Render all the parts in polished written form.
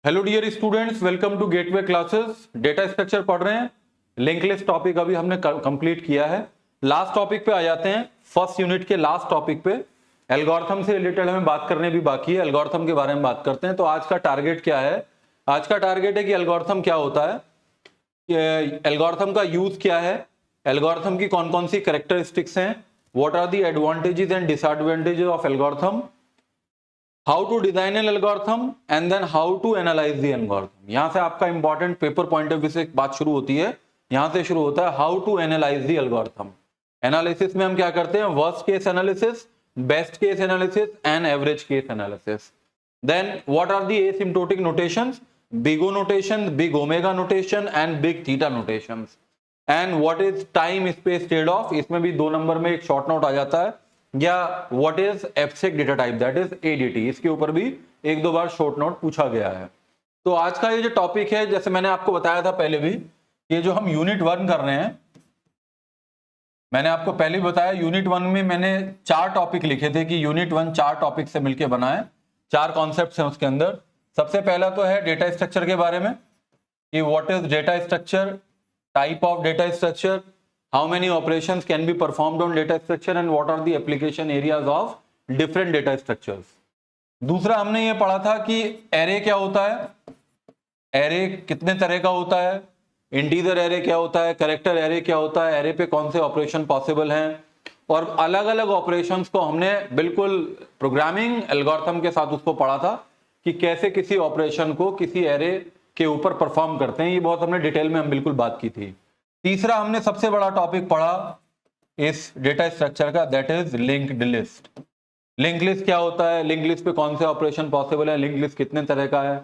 Hello dear students, welcome to Gateway Classes. Data structure पढ़ रहे हैं। लिंक लिस्ट टॉपिक अभी हमने कंप्लीट किया है। लास्ट टॉपिक पे आ जाते हैं। फर्स्ट यूनिट के लास्ट टॉपिक पे एल्गोरिथम से रिलेटेड हमें बात करने भी बाकी है। एल्गोरिथम के बारे में बात करते हैं। तो आज का टारगेट क्या है? आज का टारगेट है कि एल्गोरिथम क्या होता है, एल्गोरिथम का यूज क्या है, एल्गोरिथम की कौन कौन सी कैरेक्टरिस्टिक्स हैं, what are the advantages and disadvantages of algorithm, how to design an algorithm and then how to analyse the algorithm. यहां से आपका important paper point of view से एक बात शुरू होती है। यहां से शुरू होता है how to analyse the algorithm. Analysis में हम क्या करते हैं? Worst case analysis, best case analysis and average case analysis. Then what are the asymptotic notations? Big O notation, big omega notation and big theta notations. And what is time space trade off? इसमें भी 2 number में एक short note आ जाता है। या what is abstract data type, that is ADT. इसके ऊपर भी 1-2 बार शॉर्ट नोट पूछा गया है। तो आज का ये जो टॉपिक है, जैसे मैंने आपको बताया था पहले भी, ये जो हम यूनिट 1 कर रहे हैं, मैंने आपको पहले भी बताया यूनिट 1 में मैंने 4 टॉपिक लिखे थे कि यूनिट 1 4 टॉपिक से मिलकर बना है। 4 कॉन्सेप्ट हैं उसके अंदर। सबसे पहला तो है डेटा स्ट्रक्चर के बारे में कि what is data structure, type of data structure, how many operations can be performed on data structure and what are the application areas of different data structures। दूसरा हमने ये पढ़ा था कि एरे क्या होता है, एरे कितने तरह का होता है, इंटीजर एरे क्या होता है, कैरेक्टर एरे क्या होता है, एरे पे कौन से ऑपरेशन पॉसिबल हैं, और अलग अलग ऑपरेशंस को हमने बिल्कुल प्रोग्रामिंग एल्गोरिथम के साथ उसको पढ़ा था कि कैसे किसी ऑपरेशन को किसी एरे के ऊपर परफॉर्म करते हैं। ये बहुत हमने डिटेल में हम बिल्कुल बात की थी। तीसरा हमने सबसे बड़ा टॉपिक पढ़ा इस डेटा स्ट्रक्चर का, that is linked list. Link list क्या होता है, लिंक लिस्ट पे कौन से ऑपरेशन पॉसिबल है, लिंक लिस्ट कितने तरह का है।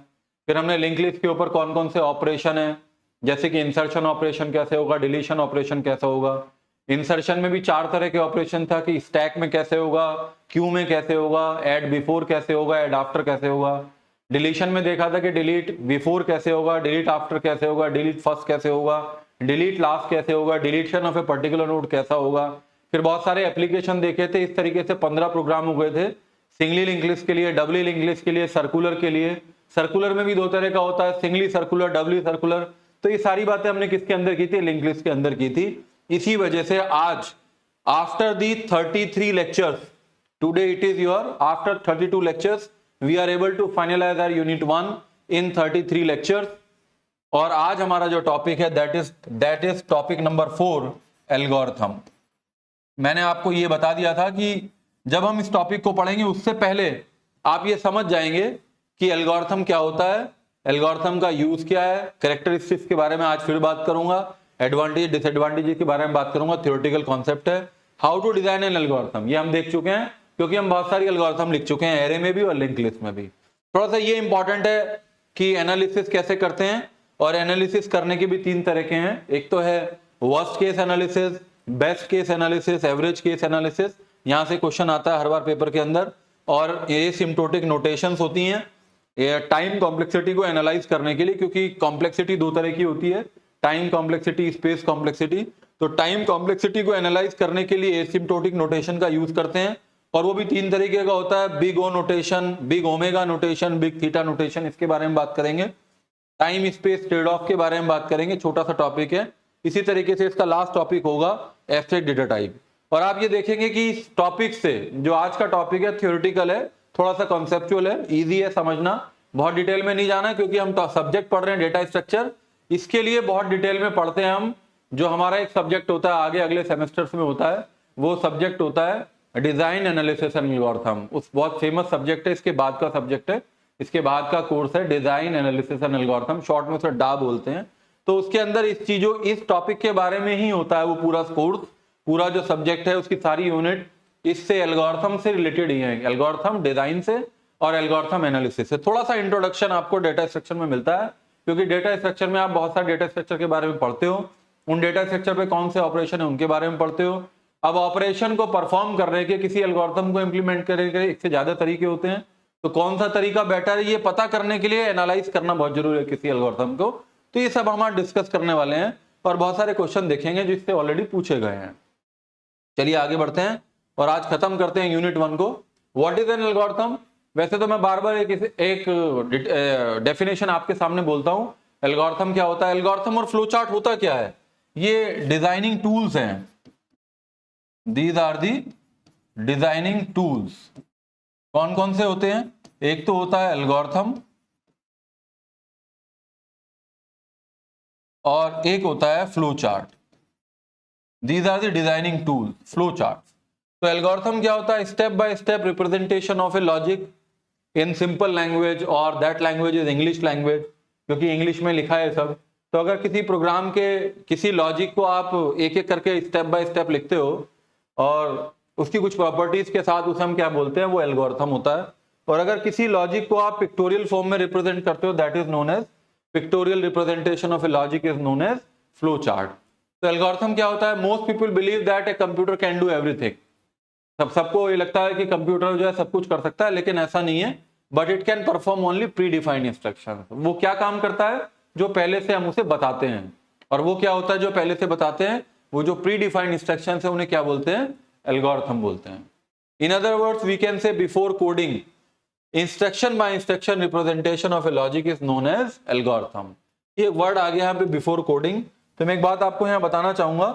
फिर हमने लिंक लिस्ट के ऊपर कौन कौन से ऑपरेशन है, जैसे कि इंसर्शन ऑपरेशन कैसे होगा, डिलीशन ऑपरेशन कैसा होगा। इंसर्शन में भी 4 तरह के ऑपरेशन था कि स्टैक में कैसे होगा, क्यू में कैसे होगा, ऐड बिफोर कैसे होगा, ऐड आफ्टर कैसे होगा। डिलीशन में देखा था कि डिलीट बिफोर कैसे होगा, डिलीट आफ्टर कैसे होगा, डिलीट फर्स्ट कैसे होगा, डिलीट लास्ट कैसे होगा, deletion of a particular node कैसा होगा। फिर बहुत सारे एप्लीकेशन देखे थे। इस तरीके से 15 प्रोग्राम हो गए थे, सिंगली लिंक लिस्ट के लिए, डबली लिंक लिस्ट के लिए, सर्कुलर के लिए। सर्कुलर में भी 2 तरह का होता है, सिंगली सर्कुलर, डबली सर्कुलर। तो ये सारी बातें हमने किसके अंदर की थी? लिंक लिस्ट के अंदर की थी। इसी वजह से आज after the 33 lectures, today it is your after 32 lectures, we are able to finalise our unit 1 in 33 lectures. और आज हमारा जो टॉपिक है that is topic number 4, algorithm. मैंने आपको ये बता दिया था कि जब हम इस टॉपिक को पढ़ेंगे उससे पहले आप ये समझ जाएंगे कि एल्गोरिथम क्या होता है, एल्गोरिथम का यूज क्या है, कैरेक्टरिस्टिक्स के बारे में आज फिर बात करूंगा, एडवांटेज डिसएडवांटेज के बारे में बात करूंगा, थ्योरेटिकल कॉन्सेप्ट है। How to design an algorithm ये हम देख चुके हैं, क्योंकि हम बहुत सारी एल्गोरिथम लिख चुके हैं, एरे में भी और लिंक लिस्ट में भी। थोड़ा सा ये इंपॉर्टेंट है कि एनालिसिस कैसे करते हैं, और एनालिसिस करने के भी 3 तरह के हैं। एक तो है worst case analysis, best case analysis, average case analysis. यहां से क्वेश्चन आता है हर बार पेपर के अंदर। और ये सिम्प्टोटिक नोटेशंस होती हैं ये टाइम कॉम्प्लेक्सिटी को एनालाइज करने के लिए, क्योंकि कॉम्प्लेक्सिटी 2 तरह की होती है, टाइम कॉम्प्लेक्सिटी, स्पेस कॉम्प्लेक्सिटी। तो टाइम कॉम्प्लेक्सिटी को एनालाइज करने के लिए एसिम्प्टोटिक नोटेशन का यूज करते हैं, और वो भी 3 तरीके का होता है, big O notation, big omega notation, big theta notation. इसके बारे में बात करेंगे। टाइम स्पेस ट्रेड ऑफ के बारे में बात करेंगे, छोटा सा टॉपिक है। इसी तरीके से इसका लास्ट टॉपिक होगा एब्स्ट्रैक्ट डेटा टाइप। और आप ये देखेंगे कि इस टॉपिक से जो आज का टॉपिक है थ्योरेटिकल है, थोड़ा सा कॉन्सेप्चुअल है, इजी है समझना, बहुत डिटेल में नहीं जाना है, क्योंकि हम सब्जेक्ट पढ़ रहे हैं डेटा स्ट्रक्चर। इसके लिए बहुत डिटेल में पढ़ते हैं हम। जो हमारा एक सब्जेक्ट होता है आगे अगले सेमेस्टर्स में होता है, वो सब्जेक्ट होता है डिजाइन एनालिसिस एंड एल्गोरिथम। उस बहुत फेमस सब्जेक्ट है, इसके बाद का सब्जेक्ट है, इसके बाद का कोर्स है design analysis and algorithm, short में उसे डा बोलते हैं। तो उसके अंदर इस टॉपिक के बारे में ही होता है वो पूरा कोर्स, पूरा जो सब्जेक्ट है उसकी सारी यूनिट इससे एल्गोरिथम से रिलेटेड ही है, एल्गोरिथम डिजाइन से और एल्गोरिथम एनालिसिस से। थोड़ा सा इंट्रोडक्शन आपको डेटा स्ट्रक्चर में मिलता है, क्योंकि डेटा स्ट्रक्चर में आप बहुत सारे डेटा स्ट्रक्चर के बारे में पढ़ते हो, उन डेटा स्ट्रक्चर पे कौन से ऑपरेशन है उनके बारे में पढ़ते हो। अब ऑपरेशन को परफॉर्म करने के, किसी एल्गोरिथम को इंप्लीमेंट करने के एक से ज्यादा तरीके होते हैं, तो कौन सा तरीका बेटर है ये पता करने के लिए एनालाइज करना बहुत जरूरी है किसी एल्गोरिथम को। तो ये सब हम डिस्कस करने वाले हैं, और बहुत सारे क्वेश्चन देखेंगे जिससे ऑलरेडी पूछे गए हैं। चलिए आगे बढ़ते हैं और आज खत्म करते हैं यूनिट 1 को। What is an algorithm? वैसे तो मैं बार बार एक डेफिनेशन आपके सामने बोलता हूं। एल्गोरिथम क्या होता है? एल्गोरिथम और फ्लो चार्ट होता क्या है? ये डिजाइनिंग टूल्स हैं। These are the designing tools. कौन कौन से होते हैं? एक तो होता है एल्गोरिथम और एक होता है flow chart. These are the designing tool, flow chart. तो एल्गोरिथम क्या होता है? Step by step representation of a logic in simple language, और that language is English language, क्योंकि इंग्लिश में लिखा है सब। तो अगर किसी प्रोग्राम के किसी लॉजिक को आप एक एक करके स्टेप बाय स्टेप लिखते हो और उसकी कुछ प्रॉपर्टीज के साथ, उसे हम क्या बोलते हैं? वो एल्गोरिथम होता है। और अगर किसी लॉजिक को आप पिक्टोरियल फॉर्म में रिप्रेजेंट करते हो, that is known as pictorial representation of a logic is known as flow chart. तो एल्गोरिथम क्या होता है? Most people believe that a computer can do everything. सबको ये लगता है कि कंप्यूटर जो है सब कुछ कर सकता है, लेकिन ऐसा नहीं है। But it can perform only pre defined instruction. वो क्या काम करता है? जो पहले से हम उसे बताते हैं। और वो क्या होता है जो पहले से बताते हैं? वो जो प्री डिफाइंड इंस्ट्रक्शन है उन्हें क्या बोलते हैं? एल्गोरिथम बोलते हैं। In other words we can say before coding instruction by instruction representation of a logic is known as algorithm. ये वर्ड आ गया यहाँ पे बिफोर कोडिंग। तो मैं एक बात आपको यहाँ बताना चाहूंगा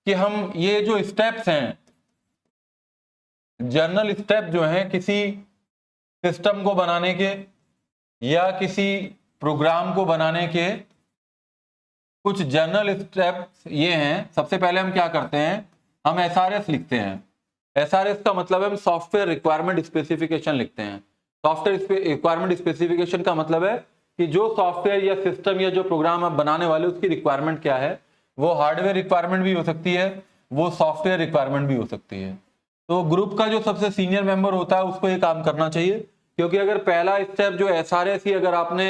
कि हम ये जो स्टेप्स हैं, जर्नल स्टेप जो हैं किसी सिस्टम को बनाने के या किसी प्रोग्राम को बनाने के, कुछ जर्नल स्टेप्स ये हैं। सबसे पहले हम क्या करते हैं? हम एसआरएस लिखते हैं। एसआरएस का मतलब है हम सॉफ्टवेयर रिक्वायरमेंट स्पेसिफिकेशन लिखते हैं। सॉफ्टवेयर रिक्वायरमेंट स्पेसिफिकेशन का मतलब है कि जो सॉफ्टवेयर या सिस्टम या जो प्रोग्राम आप बनाने वाले उसकी रिक्वायरमेंट क्या है। वो हार्डवेयर रिक्वायरमेंट भी हो सकती है, वो सॉफ्टवेयर रिक्वायरमेंट भी हो सकती है। तो ग्रुप का जो सबसे सीनियर मेंबर होता है उसको ये काम करना चाहिए, क्योंकि अगर पहला स्टेप जो एसआरएस ही अगर आपने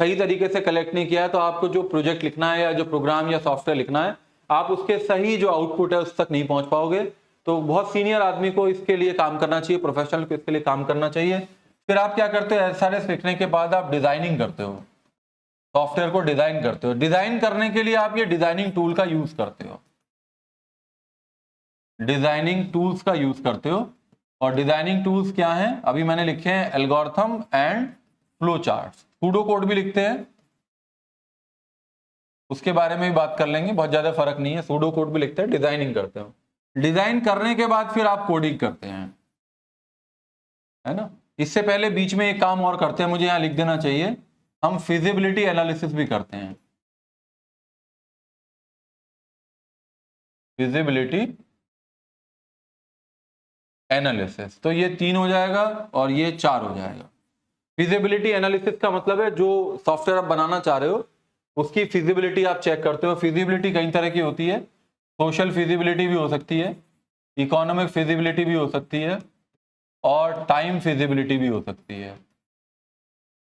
सही तरीके से कलेक्ट नहीं किया है, तो आपको जो प्रोजेक्ट लिखना है या जो प्रोग्राम या सॉफ्टवेयर लिखना है, आप उसके सही जो आउटपुट है उस तक नहीं पहुंच पाओगे। तो बहुत सीनियर आदमी को इसके लिए काम करना चाहिए, प्रोफेशनल को इसके लिए काम करना चाहिए। फिर आप क्या करते हो? एसआरएस लिखने के बाद आप डिजाइनिंग करते हो, सॉफ्टवेयर को डिजाइन करते हो। डिजाइन करने के लिए आप ये डिजाइनिंग टूल का यूज करते हो, डिजाइनिंग टूल्स का यूज करते हो। और डिजाइनिंग टूल्स क्या हैं? अभी मैंने लिखे हैं algorithm and flow charts. Pseudo code भी लिखते हैं, उसके बारे में भी बात कर लेंगे, बहुत ज्यादा फर्क नहीं है। सूडो कोड भी लिखते हैं, डिजाइनिंग करते हो। डिजाइन करने के बाद फिर आप कोडिंग करते हैं, है ना। इससे पहले बीच में एक काम और करते हैं, मुझे यहां लिख देना चाहिए, हम फिजिबिलिटी एनालिसिस भी करते हैं। फिजिबिलिटी एनालिसिस, तो ये 3 हो जाएगा और ये 4 हो जाएगा। फिजिबिलिटी एनालिसिस का मतलब है जो सॉफ्टवेयर आप बनाना चाह रहे हो उसकी फिजिबिलिटी आप चेक करते हो। फिजिबिलिटी कई तरह की होती है, सोशल फिजिबिलिटी भी हो सकती है, इकोनॉमिक फिजिबिलिटी भी हो सकती है, और टाइम फिजिबिलिटी भी हो सकती है।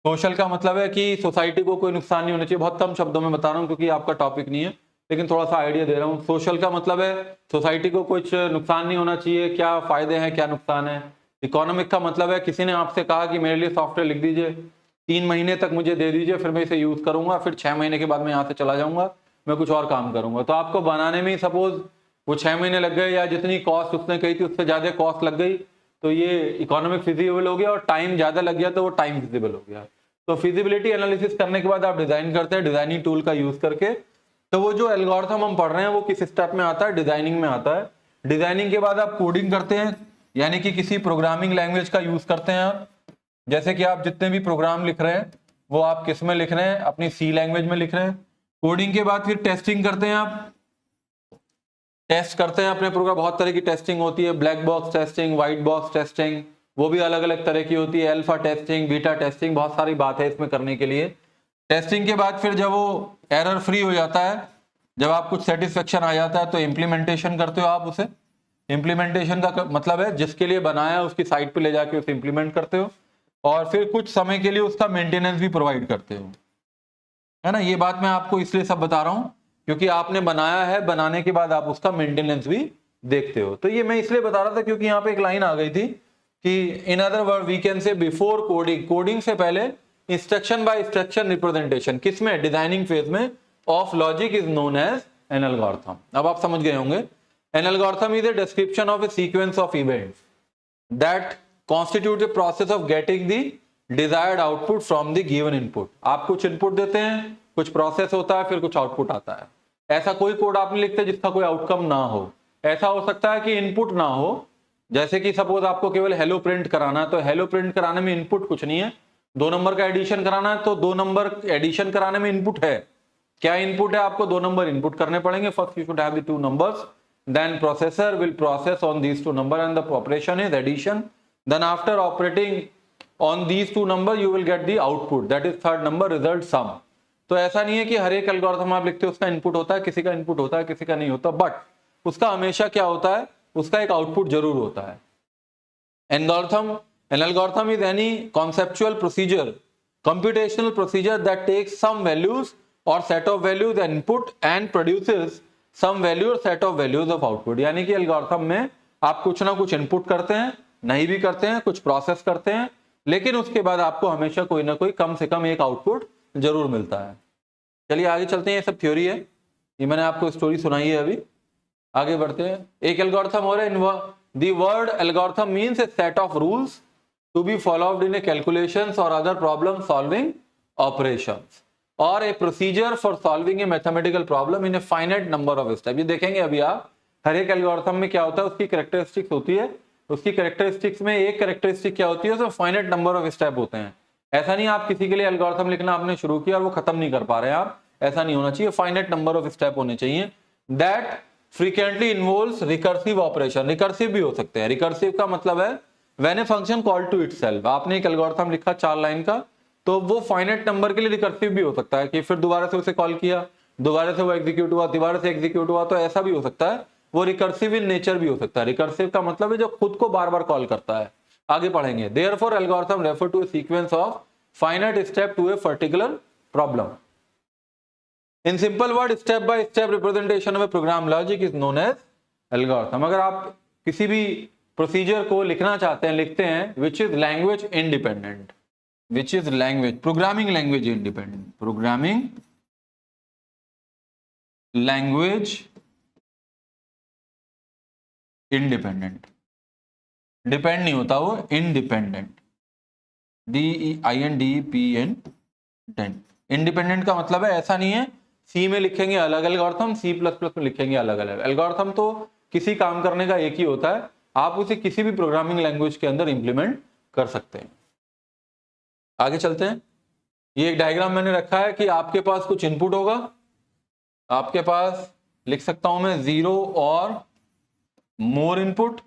सोशल का मतलब है कि सोसाइटी को कोई नुकसान नहीं होना चाहिए। बहुत कम शब्दों में बता रहा हूँ क्योंकि आपका टॉपिक नहीं है, लेकिन थोड़ा सा आइडिया दे रहा हूँ। सोशल का मतलब है सोसाइटी को कुछ नुकसान नहीं होना चाहिए, क्या फायदे हैं क्या नुकसान है। इकोनॉमिक का मतलब है किसी ने आपसे कहा कि मेरे लिए सॉफ्टवेयर लिख दीजिए, 3 महीने तक मुझे दे दीजिए, फिर मैं इसे यूज करूंगा, फिर 6 महीने के बाद मैं यहाँ से चला जाऊंगा, मैं कुछ और काम करूंगा। तो आपको बनाने में ही सपोज वो 6 महीने लग गए, या जितनी कॉस्ट उसने कही थी उससे ज्यादा कॉस्ट लग गई, तो ये इकोनॉमिक फिजिबल हो गया। और टाइम ज्यादा लग गया तो वो टाइम फिजिबल हो गया। तो फिजिबिलिटी एनालिसिस करने के बाद आप डिजाइन करते हैं डिजाइनिंग टूल का यूज करके। तो वो जो एल्गोरिथम हम पढ़ रहे हैं वो किस स्टेप में आता है? डिजाइनिंग में आता है। डिजाइनिंग के बाद आप कोडिंग करते हैं, यानी कि किसी प्रोग्रामिंग लैंग्वेज का यूज करते हैं आप। जैसे कि आप जितने भी प्रोग्राम लिख रहे हैं वो आप किस में लिख रहे हैं? अपनी सी लैंग्वेज में लिख रहे हैं। कोडिंग के बाद फिर टेस्टिंग करते हैं आप, टेस्ट करते हैं अपने प्रोग्राम। बहुत तरह की टेस्टिंग होती है, black box testing, white box testing, वो भी अलग अलग तरह की होती है, अल्फा टेस्टिंग, बीटा टेस्टिंग, बहुत सारी बात है इसमें करने के लिए। टेस्टिंग के बाद फिर जब वो एरर फ्री हो जाता है, जब आप कुछ सेटिस्फेक्शन आ जाता है, तो इम्प्लीमेंटेशन करते हो आप उसे। इम्प्लीमेंटेशन का मतलब है जिसके लिए बनाया उसकी साइट पे ले जाके उसे इम्प्लीमेंट करते हो, और फिर कुछ समय के लिए उसका मेंटेनेंस भी प्रोवाइड करते हो, है ना। ये बात मैं आपको इसलिए सब बता रहा हूं क्योंकि आपने बनाया है, बनाने के बाद आप उसका मेंटेनेंस भी देखते हो। तो ये मैं इसलिए बता रहा था क्योंकि यहाँ पे एक लाइन आ गई थी कि in other word we can say before coding, coding से पहले इंस्ट्रक्शन बाय इंस्ट्रक्शन रिप्रेजेंटेशन, किसमें? डिजाइनिंग फेज में, of logic is known as an algorithm. अब आप समझ गए होंगे। An algorithm is a description of a sequence of events that constitute the process of getting the desired output from the given input. आप कुछ input देते हैं, कुछ प्रोसेस होता है, फिर कुछ आउटपुट आता है। ऐसा कोई कोड आप नहीं लिखते जिसका कोई आउटकम ना हो। ऐसा हो सकता है कि इनपुट ना हो, जैसे कि सपोज आपको केवल हेलो प्रिंट कराना है, तो हेलो प्रिंट कराने में इनपुट कुछ नहीं है। 2 नंबर का एडिशन कराना है तो 2 नंबर एडिशन कराने में इनपुट है। क्या इनपुट है? आपको 2 नंबर इनपुट करने पड़ेंगे। First you should have the 2 numbers, then processor will process on these 2 number and the operation is addition. Then after operating on these 2 number you will get the output, that is third number result sum. तो ऐसा नहीं है कि हर एक algorithm आप लिखते हो उसका इनपुट होता है, किसी का इनपुट होता है, किसी का नहीं होता, बट उसका हमेशा क्या होता है, उसका एक आउटपुट जरूर होता है। An algorithm is any conceptual procedure, computational procedure that takes some values or set of values input and produces some value or set of values of output। यानी कि एल्गोरिथम में आप कुछ ना कुछ इनपुट करते हैं, नहीं भी करते हैं, कुछ प्रोसेस करते हैं, लेकिन उसके बाद आपको हमेशा कोई ना कोई कम से कम एक आउटपुट जरूर मिलता है। चलिए आगे चलते हैं। ये सब थ्योरी है, ये मैंने आपको स्टोरी सुनाई है, अभी आगे बढ़ते हैं। एक एल्गोरिथम और है। The word algorithm means a set of rules to be followed in a calculations or other problem solving operations or a procedure for solving a mathematical problem in a finite number of steps। ये देखेंगे अभी आप, हर एक algorithm में क्या होता है, उसकी कैरेक्टरिस्टिक्स होती है। उसकी कैरेक्टरिस्टिक्स में एक कैरेक्टरिस्टिक क्या होती है, उसमें फाइनाइट नंबर ऑफ स्टेप होते हैं। ऐसा नहीं आप किसी के लिए एल्गोरिथम लिखना आपने शुरू किया और वो खत्म नहीं कर पा रहे हैं आप, ऐसा नहीं होना चाहिए। फाइनाइट नंबर ऑफ स्टेप होने चाहिए। That frequently involves recursive operation. Recursive भी हो सकते हैं। रिकर्सिव का मतलब है when a function call to itself. आपने एक एल्गोरिथम लिखा 4 लाइन का, तो वो फाइनाइट नंबर के लिए रिकर्सिव भी हो सकता है कि फिर दोबारा से उसे कॉल किया, दोबारा से वो एग्जीक्यूट हुआ, दोबारा से एग्जीक्यूट हुआ, तो ऐसा भी हो सकता है। वो रिकर्सिव इन नेचर भी हो सकता है। रिकर्सिव का मतलब है जो खुद को बार बार कॉल करता है। आगे पढ़ेंगे। Therefore algorithm refer to a sequence of finite step to a particular problem. In simple word, step by step representation of a program logic is known as algorithm। अगर आप किसी भी प्रोसीजर को लिखना चाहते हैं, लिखते हैं which is language independent, which is language programming language independent, programming language independent, depend नहीं होता वो, independent, DEINDEPENDENT। इंडिपेंडेंट का मतलब है ऐसा नहीं है सी में लिखेंगे अलग एल्गोरिथम, सी प्लस प्लस में लिखेंगे अलग अलग। एल्गोरिथम तो किसी काम करने का एक ही होता है, आप उसे किसी भी प्रोग्रामिंग लैंग्वेज के अंदर इंप्लीमेंट कर सकते हैं। आगे चलते हैं। ये एक डायग्राम मैंने रखा है कि आपके पास कुछ इनपुट होगा, आपके पास लिख सकता हूं मैं 0 और मोर इनपुट,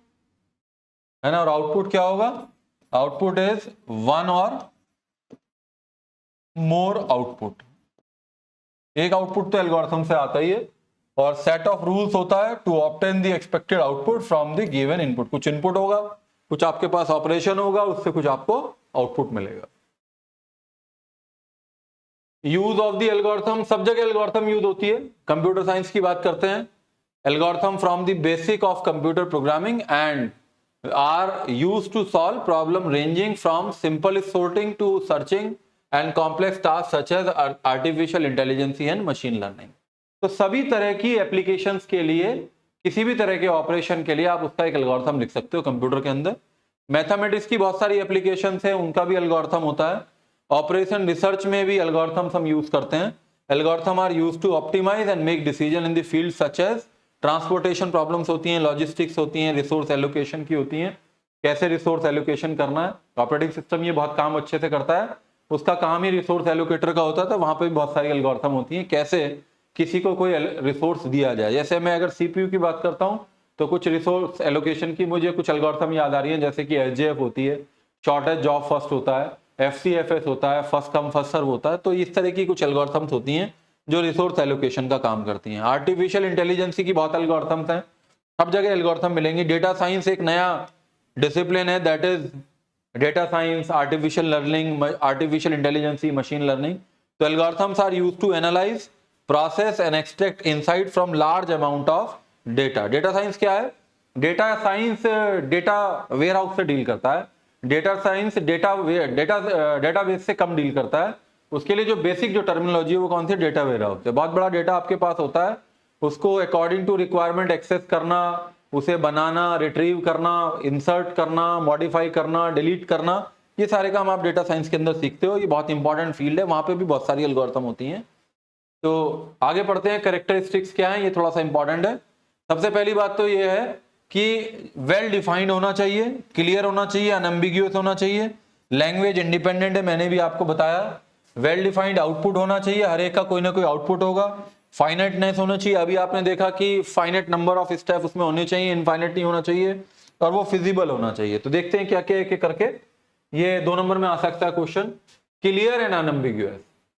है ना, और आउटपुट क्या होगा, आउटपुट इज 1 और मोर आउटपुट। एक आउटपुट तो एल्गोरिथम से आता ही है, और सेट ऑफ रूल्स होता है to obtain the expected output from the given input. कुछ इनपुट होगा, कुछ आपके पास ऑपरेशन होगा, उससे कुछ आपको आउटपुट मिलेगा। यूज ऑफ द एल्गोरिथम, सब जगह एल्गोरिथम यूज होती है। कंप्यूटर साइंस की बात करते हैं, algorithm from the basic of computer programming and are used to solve problem ranging from simple sorting to searching and complex task such as artificial intelligence and machine learning. तो सभी तरह की applications के लिए, किसी भी तरह के ऑपरेशन के लिए आप उसका एक एल्गोरिथम लिख सकते हो कंप्यूटर के अंदर। मैथमेटिक्स की बहुत सारी एप्लीकेशंस हैं, उनका भी एल्गोरिथम होता है। ऑपरेशन रिसर्च में भी एल्गोरिथम्स हम यूज करते हैं। Algorithm are used to optimise and make decision in the field such as transportation problems होती हैं, लॉजिस्टिक्स होती हैं, रिसोर्स एलोकेशन की होती हैं, कैसे रिसोर्स एलोकेशन करना है। ऑपरेटिंग सिस्टम ये बहुत काम अच्छे से करता है, उसका काम ही रिसोर्स एलोकेटर का होता है, तो वहां पे भी बहुत सारी एल्गोरिथम होती हैं कैसे किसी को कोई रिसोर्स दिया जाए। जैसे मैं अगर सीपीयू की बात करता हूं तो कुछ रिसोर्स एलोकेशन की मुझे कुछ एल्गोरिथम याद आ रही है, जैसे कि एसजेएफ होती है, शॉर्टेज जॉब फर्स्ट होता है, एफसीएफएस होता है, फर्स्ट कम फर्स्ट सर्व होता है। तो इस तरह की कुछ एल्गोरिथम्स होती हैं जो रिसोर्स एलोकेशन का काम करती हैं। आर्टिफिशियल इंटेलिजेंस की बहुत एल्गोरिथम्स हैं, सब जगह एल्गोरिथम मिलेंगी। डेटा साइंस एक नया डिसिप्लिन है, that is data science, artificial learning, artificial intelligence, machine learning. तो algorithms are used to analyse, process and extract insight from large amount of data. Data science क्या है? डेटा साइंस डेटा वेयरहाउस से deal करता है। Data science database से कम deal करता है। उसके लिए जो बेसिक जो टर्मिनोलॉजी है वो कौन सी? डेटा वेयरहाउस है। बहुत बड़ा डेटा आपके पास होता है, उसको अकॉर्डिंग टू रिक्वायरमेंट एक्सेस करना, उसे बनाना, रिट्रीव करना, इंसर्ट करना, मॉडिफाई करना, डिलीट करना, ये सारे काम आप डेटा साइंस के अंदर सीखते हो। ये बहुत इंपॉर्टेंट फील्ड है, वहां पे भी बहुत सारी एल्गोरिथम होती हैं। तो आगे पढ़ते हैं, कैरेक्टरिस्टिक्स क्या है, ये थोड़ा सा इंपॉर्टेंट है। सबसे पहली बात तो ये है कि वेल डिफाइंड होना चाहिए, क्लियर होना चाहिए, अनएम्बिग्यूअस होना चाहिए, लैंग्वेज इंडिपेंडेंट है, मैंने भी आपको बताया। वेल डिफाइंड आउटपुट होना चाहिए, हर एक का कोई ना कोई आउटपुट होगा। फाइनाइटनेस होना चाहिए, अभी आपने देखा कि फाइनाइट नंबर ऑफ स्टेप उसमें होने चाहिए, इनफाइनाइट नहीं होना चाहिए, और वो फिजिबल होना चाहिए। तो देखते हैं क्या क्या एक करके। ये 2 नंबर में आ सकता है क्वेश्चन, क्लियर एंड अनएम्बिग्यूअस।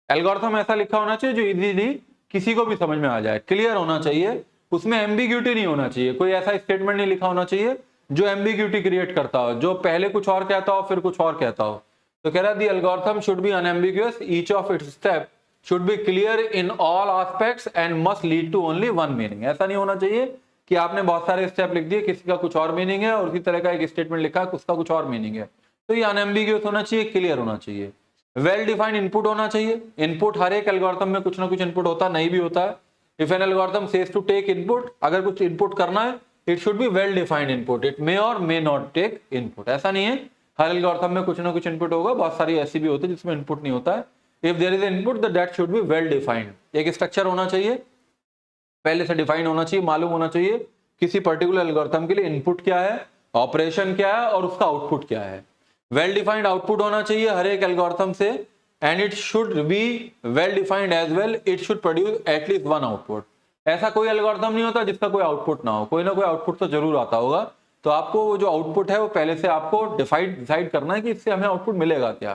एल्गोरिथम ऐसा लिखा होना चाहिए जो इजीली किसी को भी समझ में आ जाए, क्लियर होना चाहिए, उसमें एम्बिग्यूटी नहीं होना चाहिए, कोई ऐसा स्टेटमेंट नहीं लिखा होना चाहिए जो एम्बिग्यूटी क्रिएट करता हो, जो पहले कुछ और कहता हो फिर कुछ और कहता हो। तो कह रहा है the algorithm should be unambiguous, each of its step should be clear in all aspects and must lead to only one meaning. ऐसा नहीं होना चाहिए कि आपने बहुत सारे स्टेप लिख दिए, किसी का कुछ और मीनिंग है और उसी तरह का एक स्टेटमेंट लिखा है उसका कुछ और मीनिंग है। तो ये अनएम्बिग्यूअस होना चाहिए, क्लियर होना चाहिए। वेल डिफाइंड इनपुट होना चाहिए, इनपुट हर एक एल्गोरिथम में कुछ ना कुछ इनपुट होता है, नहीं भी होता है। If an algorithm says to take input, अगर कुछ इनपुट करना है, it should be well defined input, it may और मे नॉट टेक इनपुट। ऐसा नहीं है हर एल्गोरिथम में कुछ ना कुछ इनपुट होगा, बहुत सारी ऐसी भी होती है जिसमें इनपुट नहीं होता है। If there is input that should be well defined. एक स्ट्रक्चर होना चाहिए, पहले से डिफाइन होना चाहिए, मालूम होना चाहिए किसी पर्टिकुलर एल्गोरिथम के लिए इनपुट क्या है, ऑपरेशन क्या है और उसका आउटपुट क्या है। वेल डिफाइंड आउटपुट होना चाहिए हर एक एल्गोरिथम से, and it should be well defined as well, it should produce at least one output. ऐसा कोई एल्गोरिथम नहीं होता जिसका कोई आउटपुट ना हो, कोई ना कोई आउटपुट तो जरूर आता होगा। तो आपको वो जो आउटपुट है वो पहले से आपको डिसाइड करना है कि इससे हमें आउटपुट मिलेगा क्या।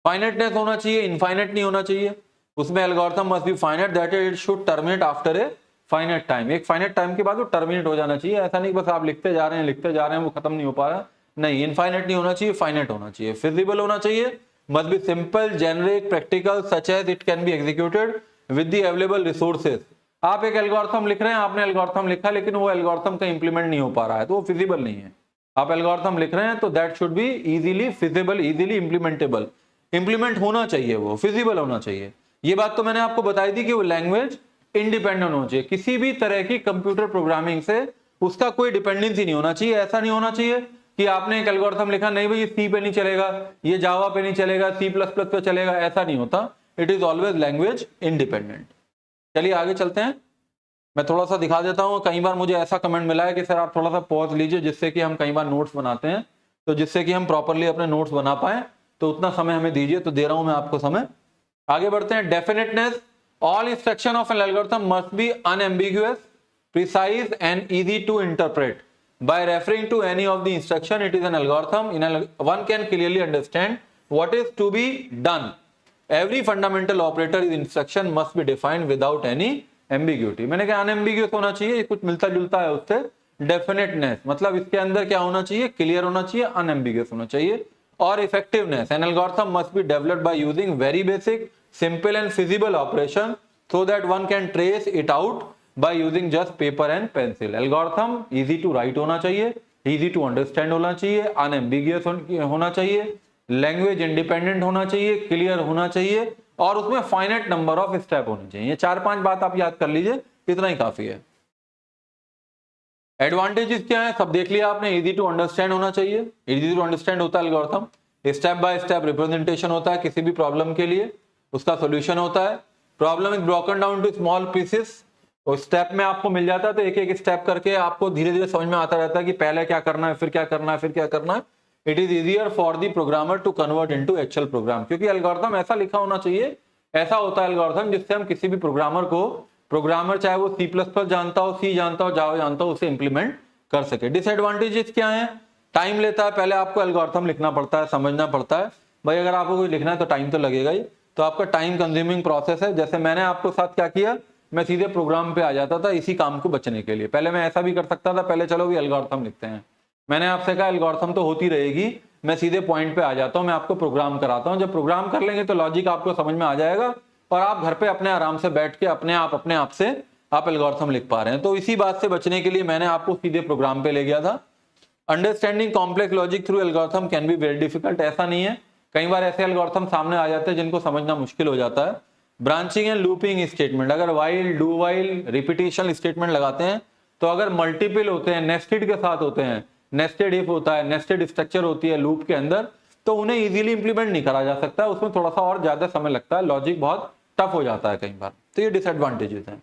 फाइनाइटनेस होना चाहिए, इनफाइनाइट नहीं होना चाहिए। उसमें algorithm must be finite, that it should terminate after a finite time. एक फाइनाइट टाइम के बाद वो टर्मिनेट हो जाना चाहिए, ऐसा नहीं बस आप लिखते जा रहे हैं वो खत्म नहीं हो पा रहा। नहीं, इनफाइनाइट नहीं होना चाहिए, फाइनाइट होना चाहिए। फिजिबल होना चाहिए, must be simple, generic, practical, such as it can be executed with the available resources. आप एक एल्गोरिथम लिख रहे हैं, आपने एल्गोरिथम लिखा लेकिन वो एल्गोरिथम का इंप्लीमेंट नहीं हो पा रहा है, तो वो फिजिबल नहीं है। आप एल्गोरिथम लिख रहे हैं तो that should be easily feasible, easily implementable, implement होना चाहिए, वो फिजिबल होना चाहिए। ये बात तो मैंने आपको बताई थी कि वो लैंग्वेज इंडिपेंडेंट होना चाहिए, किसी भी तरह की कंप्यूटर प्रोग्रामिंग से उसका कोई डिपेंडेंसी नहीं होना चाहिए। ऐसा नहीं होना चाहिए कि आपने एक एल्गोरिथम लिखा, नहीं भाई ये सी पे नहीं चलेगा, ये जावा पे नहीं चलेगा, सी प्लस प्लस पे चलेगा, ऐसा नहीं होता। It is always language independent. चलिए आगे चलते हैं, मैं थोड़ा सा दिखा देता हूं। कई बार मुझे ऐसा कमेंट मिला है कि सर आप थोड़ा सा पॉज लीजिए, जिससे कि हम कई बार नोट्स बनाते हैं, तो जिससे कि हम प्रॉपरली अपने नोट्स बना पाए, तो उतना समय हमें दीजिए। तो दे रहा हूं मैं आपको समय। आगे बढ़ते हैं। Definiteness, all instruction of an algorithm must be unambiguous, precise and easy to interpret. By referring to any of the instruction, it is an algorithm. One can clearly understand what is to be done. Every fundamental operator in instruction must be defined without any ambiguity. मैंने कहा अनएम्बिग्यूअस होना चाहिए, कुछ मिलता जुलता है उससे। Definiteness मतलब इसके अंदर क्या होना चाहिए, क्लियर होना चाहिए, अनएम्बिग्यूअस होना चाहिए। और effectiveness, N algorithm must be developed by using very basic, simple and feasible operation so that one can trace it out by using just paper and pencil. Algorithm easy to write होना चाहिए, easy to understand होना चाहिए, unambiguous होना चाहिए, language independent होना चाहिए, clear होना चाहिए, और उसमें फाइनाइट नंबर ऑफ स्टेप होने चाहिए। ये 4-5 बात आप याद कर लीजिए, इतना ही काफी है। एडवांटेजेस क्या है सब देख लिया आपने। इजी टू अंडरस्टैंड होना चाहिए, इजी टू अंडरस्टैंड होता है algorithm, step by step representation होता है किसी भी प्रॉब्लम के लिए, उसका सोल्यूशन होता है। Problem is broken down to small pieces, और स्टेप में आपको मिल जाता है, तो एक एक स्टेप करके आपको धीरे धीरे समझ में आता रहता है कि पहले क्या करना है, फिर क्या करना है, फिर क्या करना है। It is easier for the programmer to convert into actual program, क्योंकि एल्गोरिथम ऐसा लिखा होना चाहिए, ऐसा होता है एल्गोरिथम जिससे हम किसी भी प्रोग्रामर को, प्रोग्रामर चाहे वो C++ जानता हो, सी जानता हो, जावा जानता हो, उसे इंप्लीमेंट कर सके। डिसएडवांटेजेस क्या है, टाइम लेता है, पहले आपको एल्गोरिथम लिखना पड़ता है, समझना पड़ता है। भाई अगर आपको कोई लिखना है तो टाइम तो लगेगा ही, तो आपका टाइम कंज्यूमिंग प्रोसेस है। जैसे मैंने आपको साथ क्या किया, मैं सीधे प्रोग्राम पे आ जाता था इसी काम को बचने के लिए। पहले मैं ऐसा भी कर सकता था, पहले चलो भी एल्गोरिथम लिखते हैं, मैंने आपसे कहा एल्गोरिथम तो होती रहेगी, मैं सीधे पॉइंट पे आ जाता हूं, मैं आपको प्रोग्राम कराता हूं। जब प्रोग्राम कर लेंगे तो लॉजिक आपको समझ में आ जाएगा, और आप घर पे अपने आराम से बैठ के अपने आप से आप एल्गोरिथम लिख पा रहे हैं। तो इसी बात से बचने के लिए मैंने आपको सीधे प्रोग्राम पे ले गया था। Understanding complex logic through algorithm can be very difficult, ऐसा नहीं है, कई बार ऐसे एल्गोरिथम सामने आ जाते हैं जिनको समझना मुश्किल हो जाता है। ब्रांचिंग एंड लूपिंग स्टेटमेंट, अगर while, do while, repetition statement लगाते हैं तो अगर मल्टीपल होते हैं, नेस्टेड के साथ होते हैं, नेस्टेड इफ होता है, नेस्टेड स्ट्रक्चर होती है लूप के अंदर, तो उन्हें इजीली इंप्लीमेंट नहीं करा जा सकता, उसमें थोड़ा सा और ज्यादा समय लगता है, लॉजिक बहुत टफ हो जाता है कई बार। तो ये डिसएडवांटेजेस हैं।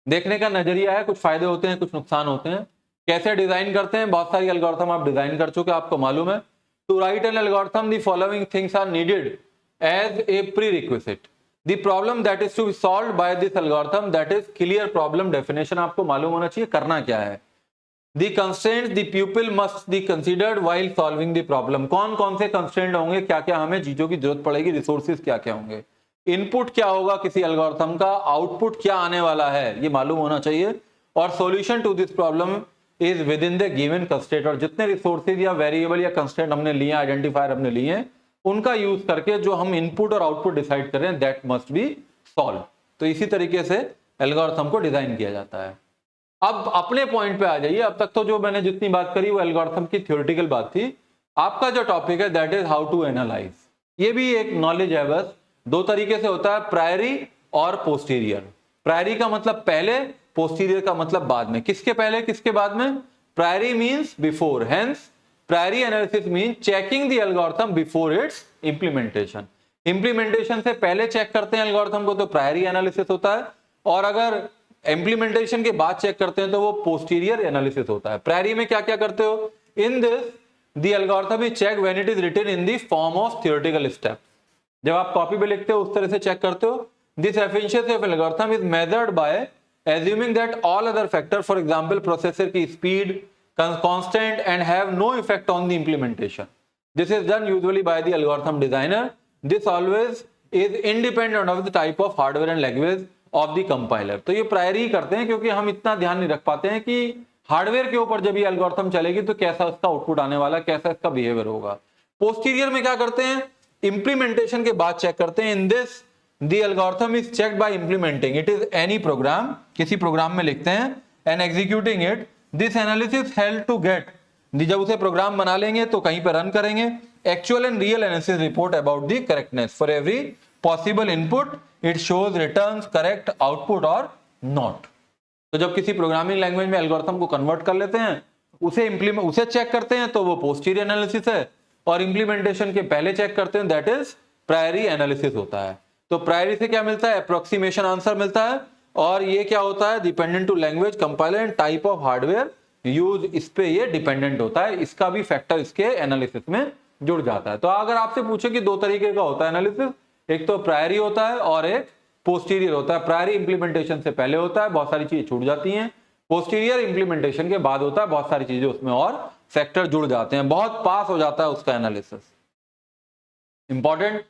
देखने का नजरिया है, कुछ फायदे होते हैं, कुछ नुकसान होते हैं। कैसे डिजाइन करते हैं, बहुत सारी एल्गोरिथम आप डिजाइन कर चुके, आपको मालूम है। To write an algorithm the following things are needed as a prerequisite. The problem that is to be solved by this algorithm, that is clear problem definition, आपको मालूम होना चाहिए करना क्या है। The constraints the pupil must be considered while solving the problem। कौन कौन से कंस्ट्रेंट होंगे, क्या क्या हमें चीजों की जरूरत पड़ेगी, रिसोर्सेज क्या क्या होंगे, इनपुट क्या होगा किसी एल्गोरिथम का, आउटपुट क्या आने वाला है, ये मालूम होना चाहिए। और solution to this problem is within the given constraint. और जितने रिसोर्सेज या वेरिएबल या कंस्ट्रेंट हमने लिए, आइडेंटिफायर हमने लिए हैं, उनका यूज करके जो हम इनपुट और आउटपुट डिसाइड कर रहे हैं, दैट मस्ट बी सॉल्व। तो इसी तरीके से एल्गोरिथम को डिजाइन किया जाता है। अब अपने पॉइंट पे आ जाइए। अब तक तो जो मैंने जितनी बात करी वो एल्गोरिथम की थ्योरेटिकल बात थी। आपका जो टॉपिक है that is how to analyse. ये भी एक नॉलेज है, बस दो तरीके से होता है, प्रायरी और पोस्टीरियर। प्रायरी का मतलब पहले, पोस्टीरियर का मतलब बाद में। किसके पहले किसके बाद में? Priori means before, hence priori analysis mean checking the algorithm before it's implementation. Implementation से पहले चेक करते हैं एल्गोरिथम को तो प्रायरी एनालिसिस होता है, और अगर इंप्लीमेंटेशन के बाद चेक करते हैं तो वो पोस्टीरियर एनालिसिस होता है। प्रायरी में क्या क्या करते हो? In this the algorithm is check when it is written in the form of theoretical step. जब आप कॉपी पे लिखते हो उस तरह से चेक करते हो। This efficiency of algorithm is measured by assuming that all other factors, for example processor की speed, constant and have no effect on the implementation. This is done usually by the algorithm designer. This always is independent of the type of hardware and language of the compiler. तो ये priori करते हैं क्योंकि हम इतना ध्यान नहीं रख पाते हैं कि हार्डवेयर के ऊपर जब ये एल्गोरिथम चलेगी तो कैसा उसका आउटपुट आने वाला, कैसा इसका बिहेवियर होगा। पोस्टीरियर में क्या करते हैं? इंप्लीमेंटेशन के बाद चेक करते हैं। In this the algorithm is checked by implementing it is any program, किसी प्रोग्राम में लिखते हैं, and executing it, this analysis help to get, जब उसे प्रोग्राम बना लेंगे तो कहीं पर रन करेंगे, actual and real analysis report about the correctness for every possible input, it shows returns correct output or not। तो जब किसी प्रोग्रामिंग लैंग्वेज में एल्गोरिथम को कन्वर्ट कर लेते हैं, उसे चेक करते हैं तो वो पोस्टीरियर एनालिसिस है, और इंप्लीमेंटेशन के पहले चेक करते हैं दैट इज प्रायरी एनालिसिस होता है। तो प्रायरी से क्या मिलता है? अप्रोक्सीमेशन आंसर मिलता है। और ये क्या होता है? Dependent to language, compiler and type of hardware use, इस पे ये डिपेंडेंट होता है। इसका भी फैक्टर इसके एनालिसिस में जुड़ जाता है। तो अगर आपसे पूछे कि दो तरीके का होता है एनालिसिस, एक तो प्रायरी होता है और एक पोस्टीरियर होता है। प्रायरी इंप्लीमेंटेशन से पहले होता है, बहुत सारी चीजें छूट जाती हैं। पोस्टीरियर इंप्लीमेंटेशन के बाद होता है, बहुत सारी चीजें उसमें और फैक्टर जुड़ जाते हैं, बहुत पास हो जाता है उसका एनालिसिस। इंपॉर्टेंट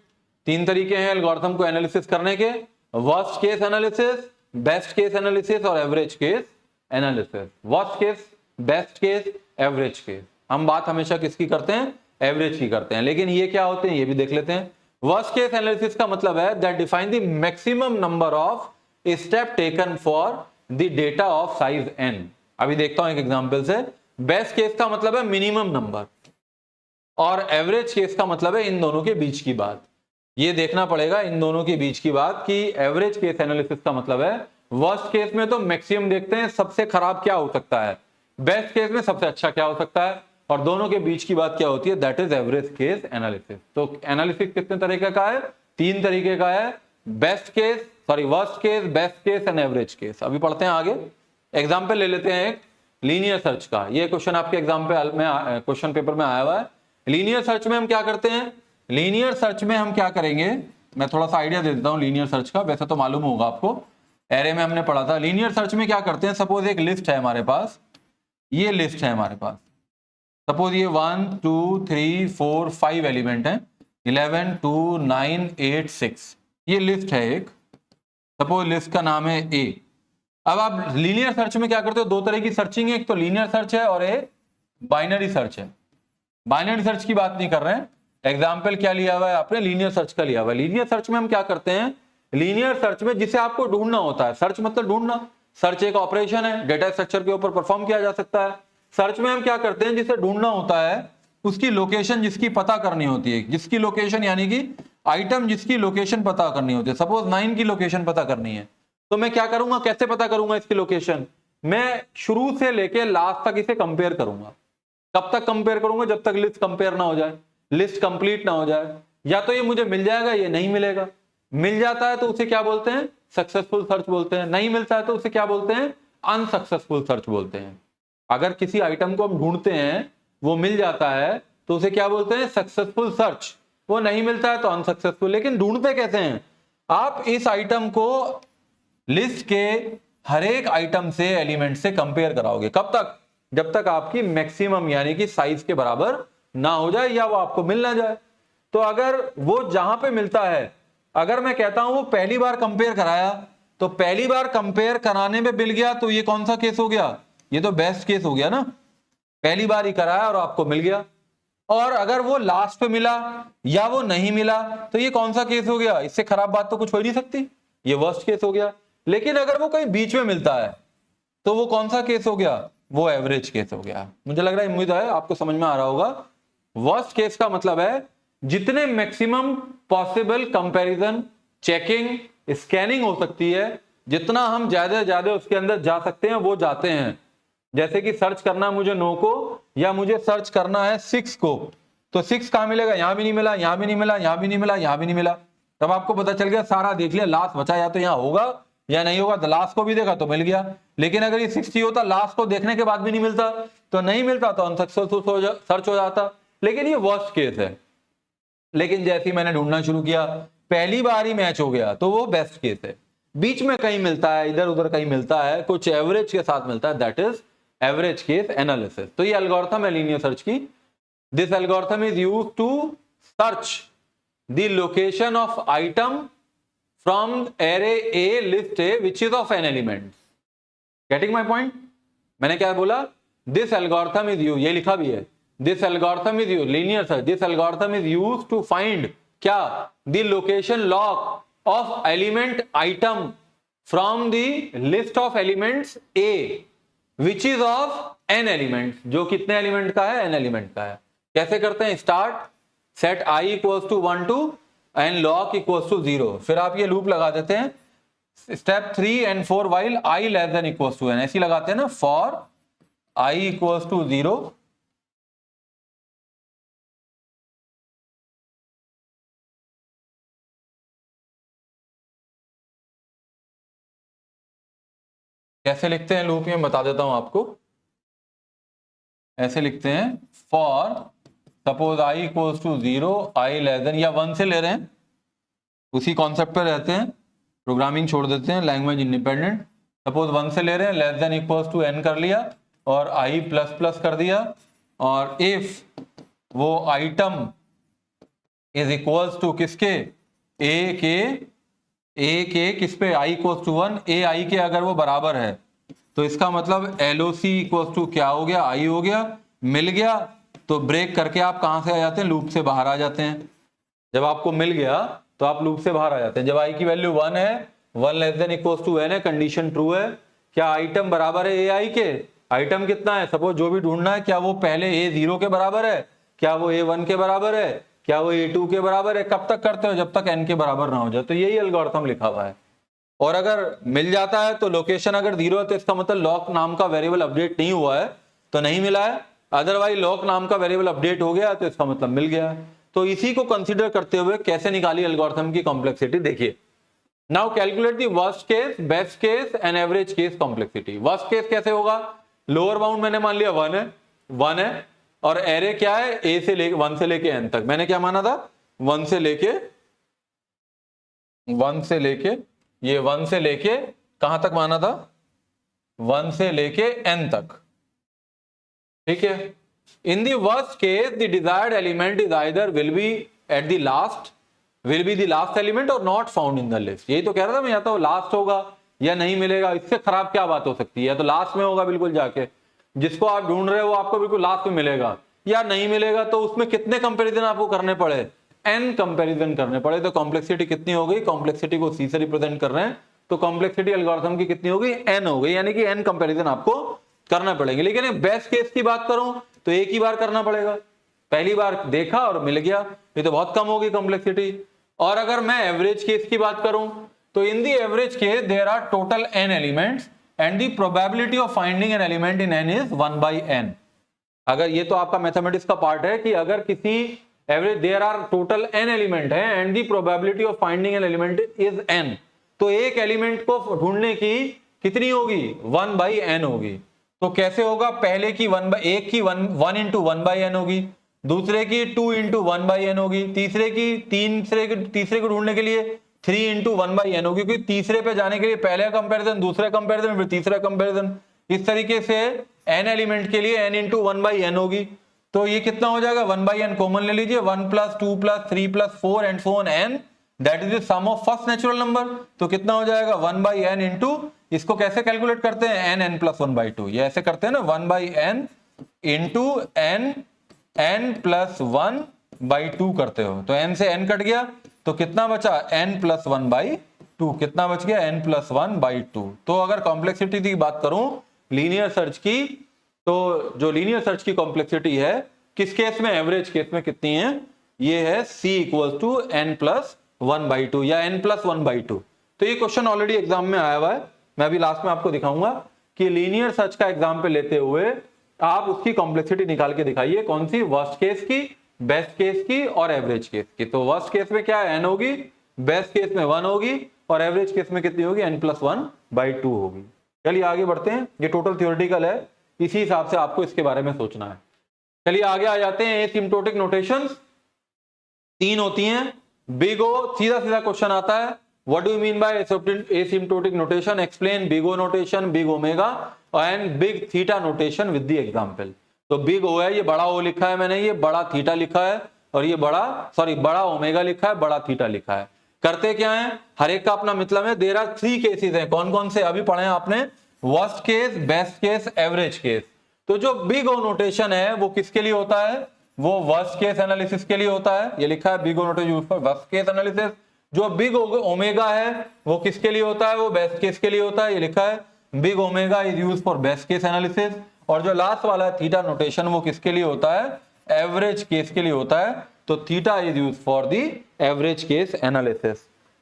तीन तरीके हैं एल्गोरिथम को एनालिसिस करने के: worst case analysis, best case analysis और average case analysis. Worst case, best case, average case. हम बात हमेशा किसकी करते हैं? एवरेज की करते हैं। लेकिन ये क्या होते हैं ये भी देख लेते हैं। वर्स्ट केस एनालिसिस का मतलब है that define the maximum number of step taken for the data of size n। अभी देखता हूं एक एग्जांपल से। बेस्ट केस का मतलब है मिनिमम नंबर, और एवरेज केस का मतलब है इन दोनों के बीच की बात। ये देखना पड़ेगा इन दोनों के बीच की बात कि एवरेज केस एनालिसिस का मतलब है वर्स्ट केस में तो मैक्सिमम देखते हैं सबसे खराब क्या हो सकता है, बेस्ट केस में सबसे अच्छा क्या हो सकता है, और दोनों के बीच की बात क्या होती है, that is average case analysis. तो एनालिसिस कितने तरीके का है? तीन तरीके का है। Best case, sorry worst case, best case and average case. अभी पढ़ते हैं आगे। एग्जाम्पल ले लेते हैं एक लीनियर सर्च का। ये क्वेश्चन आपके एग्जाम्पल में क्वेश्चन पेपर में आया हुआ है। लीनियर सर्च में हम क्या करते हैं? लीनियर सर्च में हम क्या करेंगे, मैं थोड़ा सा आइडिया दे देता हूं लीनियर सर्च का, वैसे तो मालूम होगा आपको, एरे में हमने पढ़ा था। लीनियर सर्च में क्या करते हैं? सपोज एक लिस्ट है हमारे पास, ये लिस्ट है हमारे पास, सपोज ये 1 2 3 4 5 एलिमेंट है, 11 2 9 8 6, ये लिस्ट है एक। सपोज लिस्ट का नाम है ए। अब आप लीनियर सर्च में क्या करते हो? दो तरह की सर्चिंग है, एक तो लीनियर सर्च है और एक बाइनरी सर्च है। बाइनरी सर्च की बात नहीं कर रहे हैं। एग्जाम्पल क्या लिया हुआ है आपने? लीनियर सर्च का लिया हुआ है। लीनियर सर्च में हम क्या करते हैं? लीनियर सर्च में जिसे आपको ढूंढना होता है, सर्च मतलब ढूंढना, सर्च एक ऑपरेशन है, डेटा स्ट्रक्चर के ऊपर परफॉर्म किया जा सकता है। सर्च में हम क्या करते हैं? जिसे ढूंढना होता है उसकी लोकेशन जिसकी पता करनी होती है, जिसकी लोकेशन यानी कि आइटम जिसकी लोकेशन पता करनी होती है। सपोज 9 की लोकेशन पता करनी है, तो मैं क्या करूंगा? कैसे पता करूंगा इसकी लोकेशन? मैं शुरू से लेके लास्ट तक इसे कंपेयर करूंगा। कब तक कंपेयर करूंगा? जब तक लिस्ट कंपेयर ना हो जाए, लिस्ट कंप्लीट ना हो जाए। या तो ये मुझे मिल जाएगा, ये नहीं मिलेगा। मिल जाता है तो उसे क्या बोलते हैं? सक्सेसफुल सर्च बोलते हैं। नहीं मिलता है तो उसे क्या बोलते हैं? अनसक्सेसफुल सर्च बोलते हैं। अगर किसी आइटम को हम ढूंढते हैं, वो मिल जाता है तो उसे क्या बोलते हैं? Successful search. वो नहीं मिलता है तो अनसक्सेसफुल। लेकिन ढूंढते कैसे हैं? आप इस आइटम को लिस्ट के हर एक आइटम से, एलिमेंट से कंपेयर कराओगे। कब तक? जब तक आपकी मैक्सिमम यानी कि साइज के बराबर ना हो जाए या वो आपको मिल ना जाए। तो अगर वो जहां पे मिलता है, अगर मैं कहता हूं वो पहली बार कंपेयर कराया, तो पहली बार कंपेयर कराने में मिल गया, तो ये कौन सा केस हो गया? ये तो बेस्ट केस हो गया ना। पहली बार ही कराया और आपको मिल गया। और अगर वो लास्ट पे मिला या वो नहीं मिला, तो ये कौन सा केस हो गया? इससे खराब बात तो कुछ हो ही नहीं सकती, ये वर्स्ट केस हो गया। लेकिन अगर वो कहीं बीच में मिलता है तो वो कौन सा केस हो गया? वो एवरेज केस हो गया। मुझे लग रहा है, उम्मीद है आपको समझ में आ रहा होगा। वर्स्ट केस का मतलब है जितने maximum possible comparison, checking, scanning हो सकती है, जितना हम ज्यादा से ज्यादा उसके अंदर जा सकते हैं वो जाते हैं। जैसे कि सर्च करना मुझे 9 को, या मुझे सर्च करना है 6 को, तो 6 कहां मिलेगा? यहां भी नहीं मिला, यहां भी नहीं मिला, यहां भी नहीं मिला, यहां भी नहीं मिला। तब आपको पता चल गया, सारा देख लिया, लास्ट बचा, या तो यहां होगा या नहीं होगा। तो लास्ट को भी देखा तो मिल गया। लेकिन अगर ये 60 होता, लास्ट को देखने के बाद भी नहीं मिलता, तो नहीं मिलता तो अनसक्सेसफुल सर्च हो जाता। लेकिन ये वर्स्ट केस है। लेकिन जैसे ही मैंने ढूंढना शुरू किया, पहली बार ही मैच हो गया, तो वो बेस्ट केस है। बीच में कहीं मिलता है, इधर उधर कहीं मिलता है, कुछ एवरेज के साथ मिलता है, that is average case analysis. तो ये एल्गोरिथम है लीनियर सर्च की। This algorithm is used to search the location of item from array A, list A, which is of N element. Getting my point? मैंने क्या बोला? This algorithm is used, ये लिखा भी है, this algorithm is used, linear search, this algorithm is used to find क्या? The location loc of element item from the list of elements A, which is of N element. जो कितने element का है? An element का है। कैसे करते हैं? Start set i equals to 1 to and lock equals to 0। फिर आप ये लूप लगा देते हैं step 3 and 4 while i less than equals to n। ऐसी लगाते हैं ना, फॉर i इक्वल्स टू 0 कैसे लिखते हैं लूप में, बता देता हूं आपको। ऐसे लिखते हैं, for suppose i equals to 0, i less than, या 1 से ले रहे हैं, उसी कॉन्सेप्ट पे रहते हैं, प्रोग्रामिंग छोड़ देते हैं, लैंग्वेज इंडिपेंडेंट। सपोज 1 से ले रहे हैं, less than equals to n कर लिया और i प्लस प्लस कर दिया। और इफ वो आइटम इज इक्वल्स टू किसके? a के किस पे? i equals to 1, a i के अगर वो बराबर है, तो इसका मतलब LOC इक्वल्स टू क्या हो गया? i हो गया। मिल गया तो ब्रेक करके आप कहां से आ जाते हैं? लूप से बाहर आ जाते हैं। जब आपको मिल गया तो आप लूप से बाहर आ जाते हैं। जब i की वैल्यू 1 है, 1 less than equals to n है, कंडीशन ट्रू है। क्या आइटम बराबर है ai के? आइटम कितना है? सपोज जो भी ढूंढना है, क्या वो पहले a0 के बराबर है, क्या वो a1 के बराबर है, क्या वो a2 के बराबर है? कब तक करते हो? जब तक n के बराबर ना हो जाए। तो यही एल्गोरिथम लिखा हुआ है। और अगर मिल जाता है तो लोकेशन अगर 0 है तो इसका मतलब लॉक नाम का वेरिएबल अपडेट नहीं हुआ है, तो नहीं मिला है। अदरवाइज लॉक नाम का वेरिएबल अपडेट हो गया तो इसका मतलब मिल गया है। तो इसी को कंसीडर करते हुए कैसे निकाली एल्गोरिथम की कॉम्प्लेक्सिटी, देखिए। Now calculate the worst case, best case and average case complexity. Worst case कैसे होगा? लोअर बाउंड मैंने मान लिया 1 है और एरे क्या है? ए से लेके 1 से लेके n तक। मैंने क्या माना था? 1 से लेके ये 1 से लेके कहां तक माना था? 1 से लेके n तक, ठीक है। In the worst case, the desired element is either will be the last element or not found in the list। यही तो कह रहा था मैं, या तो लास्ट होगा या नहीं मिलेगा। इससे खराब क्या बात हो सकती है? या तो लास्ट में होगा बिल्कुल जाके, जिसको आप ढूंढ रहे हो आपको बिल्कुल लास्ट में मिलेगा, या नहीं मिलेगा तो उसमें कितने कंपैरिजन आपको करने पड़े? n कंपैरिजन करने पड़े। तो कॉम्प्लेक्सिटी कितनी हो गई? कॉम्प्लेक्सिटी को c से रिप्रेजेंट कर रहे हैं, तो कॉम्प्लेक्सिटी एल्गोरिथम की कितनी हो गई? n हो गई, यानी कि n कंपैरिजन आपको करना पड़ेगा। लेकिन बेस्ट केस की बात करूं तो एक ही बार करना पड़ेगा। पहली बार देखा और मिल गया, ये तो बहुत कम होगी कॉम्प्लेक्सिटी। और अगर मैं एवरेज केस की बात करूं तो in the average case there are total n elements and the probability of finding an element in n is 1/n। अगर ये तो आपका मैथमेटिक्स का पार्ट है कि अगर किसी average there are total n element है and the probability of finding an element is n, तो एक एलिमेंट को ढूंढने की कितनी होगी 1/n होगी। तो कैसे होगा, पहले की एक की 1 इंटू 1/n होगी, दूसरे की 2 इंटू 1/n होगी, तीसरे को ढूंढने के लिए 3 इंटू 1/n होगी, क्योंकि तीसरे पे जाने के लिए पहले कंपैरिजन, दूसरा कंपैरिजन, फिर तीसरा कंपैरिजन, इस तरीके से n एलिमेंट के लिए n इंटू 1/n होगी। तो ये कितना हो जाएगा 1/n कॉमन ले लीजिए, 1 plus 2 plus 3 plus 4 and so on n, that is the sum of first natural number. तो कितना हो जाएगा 1/n इंटू, इसको कैसे कैलकुलेट करते हैं n प्लस 1/2, ये ऐसे करते हैं ना 1/n इंटू n प्लस 1/2 करते हो, तो n से n कट गया तो कितना बचा n प्लस 1/2, कितना बच गया n प्लस 1/2। तो अगर कॉम्प्लेक्सिटी की बात करूं लीनियर सर्च की, तो जो लीनियर सर्च की कॉम्प्लेक्सिटी है किस केस में, एवरेज केस में कितनी है, ये है c equal to n plus 1/2 या n प्लस 1/2। तो ये क्वेश्चन ऑलरेडी एग्जाम में आया हुआ है, मैं अभी लास्ट में आपको दिखाऊंगा कि लीनियर सर्च का एग्जाम्पल लेते हुए आप उसकी कॉम्प्लेक्सिटी निकाल के दिखाइए, कौन सी, वर्स्ट केस की, बेस्ट केस की और एवरेज केस की। तो वर्स्ट केस में क्या है n होगी, बेस्ट केस में 1 होगी और एवरेज केस में कितनी होगी n प्लस 1/2 होगी। चलिए आगे बढ़ते हैं, ये टोटल थ्योरेटिकल है, इसी हिसाब से आपको इसके बारे में सोचना है। चलिए आगे आ जाते हैं, एसिम्प्टोटिक नोटेशंस 3 होती हैं। बिग ओ, सीधा सीधा क्वेश्चन आता है, what do you mean by asymptotic notation, explain big O notation, big omega and big theta notation with the example. तो बिग ओ है, ये बड़ा ओ लिखा है मैंने, ये बड़ा थीटा लिखा है, और ये बड़ा ओमेगा लिखा है, बड़ा थीटा लिखा है। करते क्या है, हर एक का अपना मतलब है। देयर आर 3 केसेस हैं, कौन कौन से अभी पढ़े हैं आपने, worst case, best case, average case. तो जो बिग ओ नोटेशन है वो किसके लिए होता है, वो वर्स्ट केस एनालिसिस के लिए होता है, ये लिखा है big O notation use for worst case analysis. जो बिग ओमेगा है वो किसके लिए होता है, वो बेस्ट केस के लिए होता है, ये लिखा है big omega is use for best case analysis. और जो लास्ट वाला है थीटा नोटेशन, वो किसके लिए होता है, एवरेज केस के लिए होता है, तो theta is use for the average case analysis.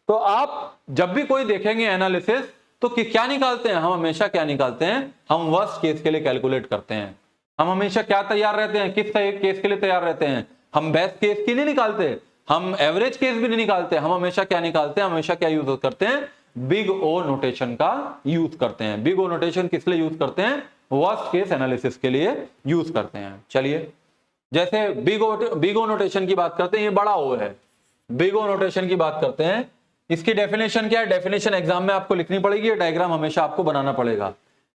तो आप जब भी कोई देखेंगे एनालिसिस तो क्या निकालते हैं, हम हमेशा क्या निकालते हैं, हम वर्स्ट केस के लिए कैलकुलेट करते हैं। हम हमेशा क्या तैयार रहते हैं, किस केस के लिए तैयार रहते हैं, हम बेस्ट केस की नहीं निकालते, हम एवरेज केस भी नहीं निकालते, हम हमेशा क्या निकालते हैं, हमेशा क्या यूज करते हैं, बिग ओ नोटेशन का यूज करते हैं। बिग ओ नोटेशन किस लिए यूज करते हैं, वर्स्ट केस एनालिसिस के लिए यूज करते हैं। चलिए जैसे बिग ओ नोटेशन की बात करते हैं, ये बड़ा ओ है, बिग ओ नोटेशन की बात करते हैं, इसकी डेफिनेशन क्या है, डेफिनेशन एग्जाम में आपको लिखनी पड़ेगी, डायग्राम हमेशा आपको बनाना पड़ेगा।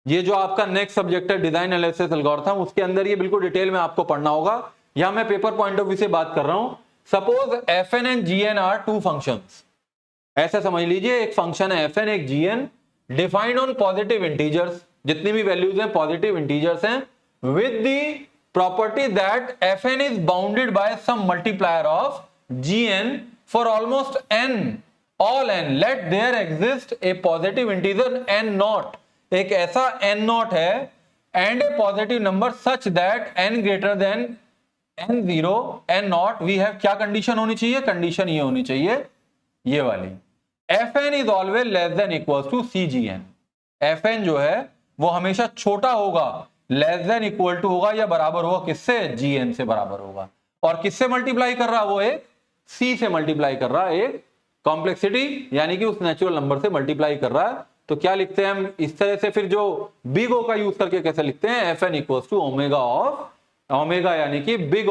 ये जो आपका नेक्स्ट सब्जेक्ट है डिजाइन एनालिसिस एल्गोरिथम, उसके अंदर ये बिल्कुल डिटेल में आपको पढ़ना होगा। यहां मैं पेपर पॉइंट ऑफ व्यू से बात कर रहा हूं। Suppose fn and gn are 2 functions, ऐसे समझ लीजिए, एक फंक्शन है fn, एक gn, defined on positive integers, जितनी भी वैल्यूज हैं पॉजिटिव इंटीजर्स हैं, with the property that fn is bounded by some multiplier of gn for almost n, all n, let there exist a positive integer n naught, एक ऐसा n naught है and a positive number such that n greater than n0 n naught, we have क्या condition होनी चाहिए, condition ये होनी चाहिए, ये वाली, fn is always less than equals to cgn। fn जो है वो हमेशा छोटा होगा, लेस देन इक्वल टू होगा या बराबर होगा किससे, gn से बराबर होगा। और किससे मल्टीप्लाई कर रहा है, वो एक c से मल्टीप्लाई कर रहा है, एक कॉम्प्लेक्सिटी यानी कि उस नेचुरल नंबर से मल्टीप्लाई कर रहा है। तो क्या लिखते हैं हम इस तरह से, फिर जो बिग ओ का यूज करके कैसे लिखते हैं, fn equals to omega of, omega यानी कि big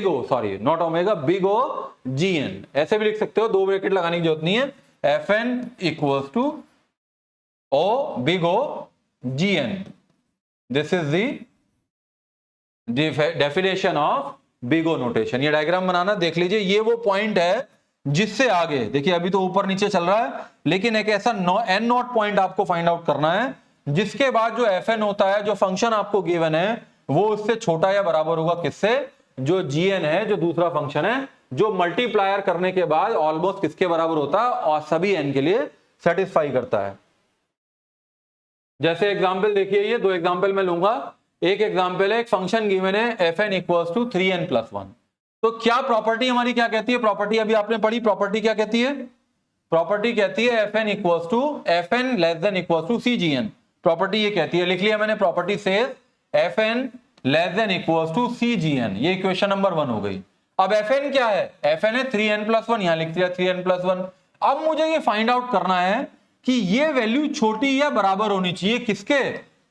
O sorry not omega, big O gn, ऐसे भी लिख सकते हो, 2 ब्रैकेट लगाने की जरूरत नहीं है, fn equals to O big O gn, this is the definition of big O notation. ये डायग्राम बनाना देख लीजिए, ये वो पॉइंट है जिससे आगे देखिए, अभी तो ऊपर नीचे चल रहा है, लेकिन एक ऐसा n नॉट पॉइंट आपको फाइंड आउट करना है जिसके बाद जो fn होता है, जो फंक्शन आपको गिवन है, वो उससे छोटा या बराबर होगा किससे, जो gn है, जो दूसरा फंक्शन है, जो मल्टीप्लायर करने के बाद ऑलमोस्ट किसके बराबर होता है और सभी n के लिए सेटिस्फाई करता है। जैसे एग्जाम्पल देखिए, ये 2 एग्जाम्पल मैं लूंगा। एक एग्जाम्पल है, एक फंक्शन गिवन है fn equals to 3n plus 1। तो क्या प्रॉपर्टी हमारी क्या कहती है, प्रॉपर्टी अभी आपने पढ़ी, प्रॉपर्टी क्या कहती है, प्रॉपर्टी कहती है fn equals to fn less than equals to cgn। Property ये कहती है, लिख लिया मैंने, property says Fn less than equals to Cgn। ये इक्वेशन नंबर 1 हो गई। अब Fn क्या है? Fn है 3n+1, यहां लिख दिया 3n+1। अब मुझे ये फाइंड आउट करना है कि ये वैल्यू छोटी या बराबर होनी चाहिए किसके?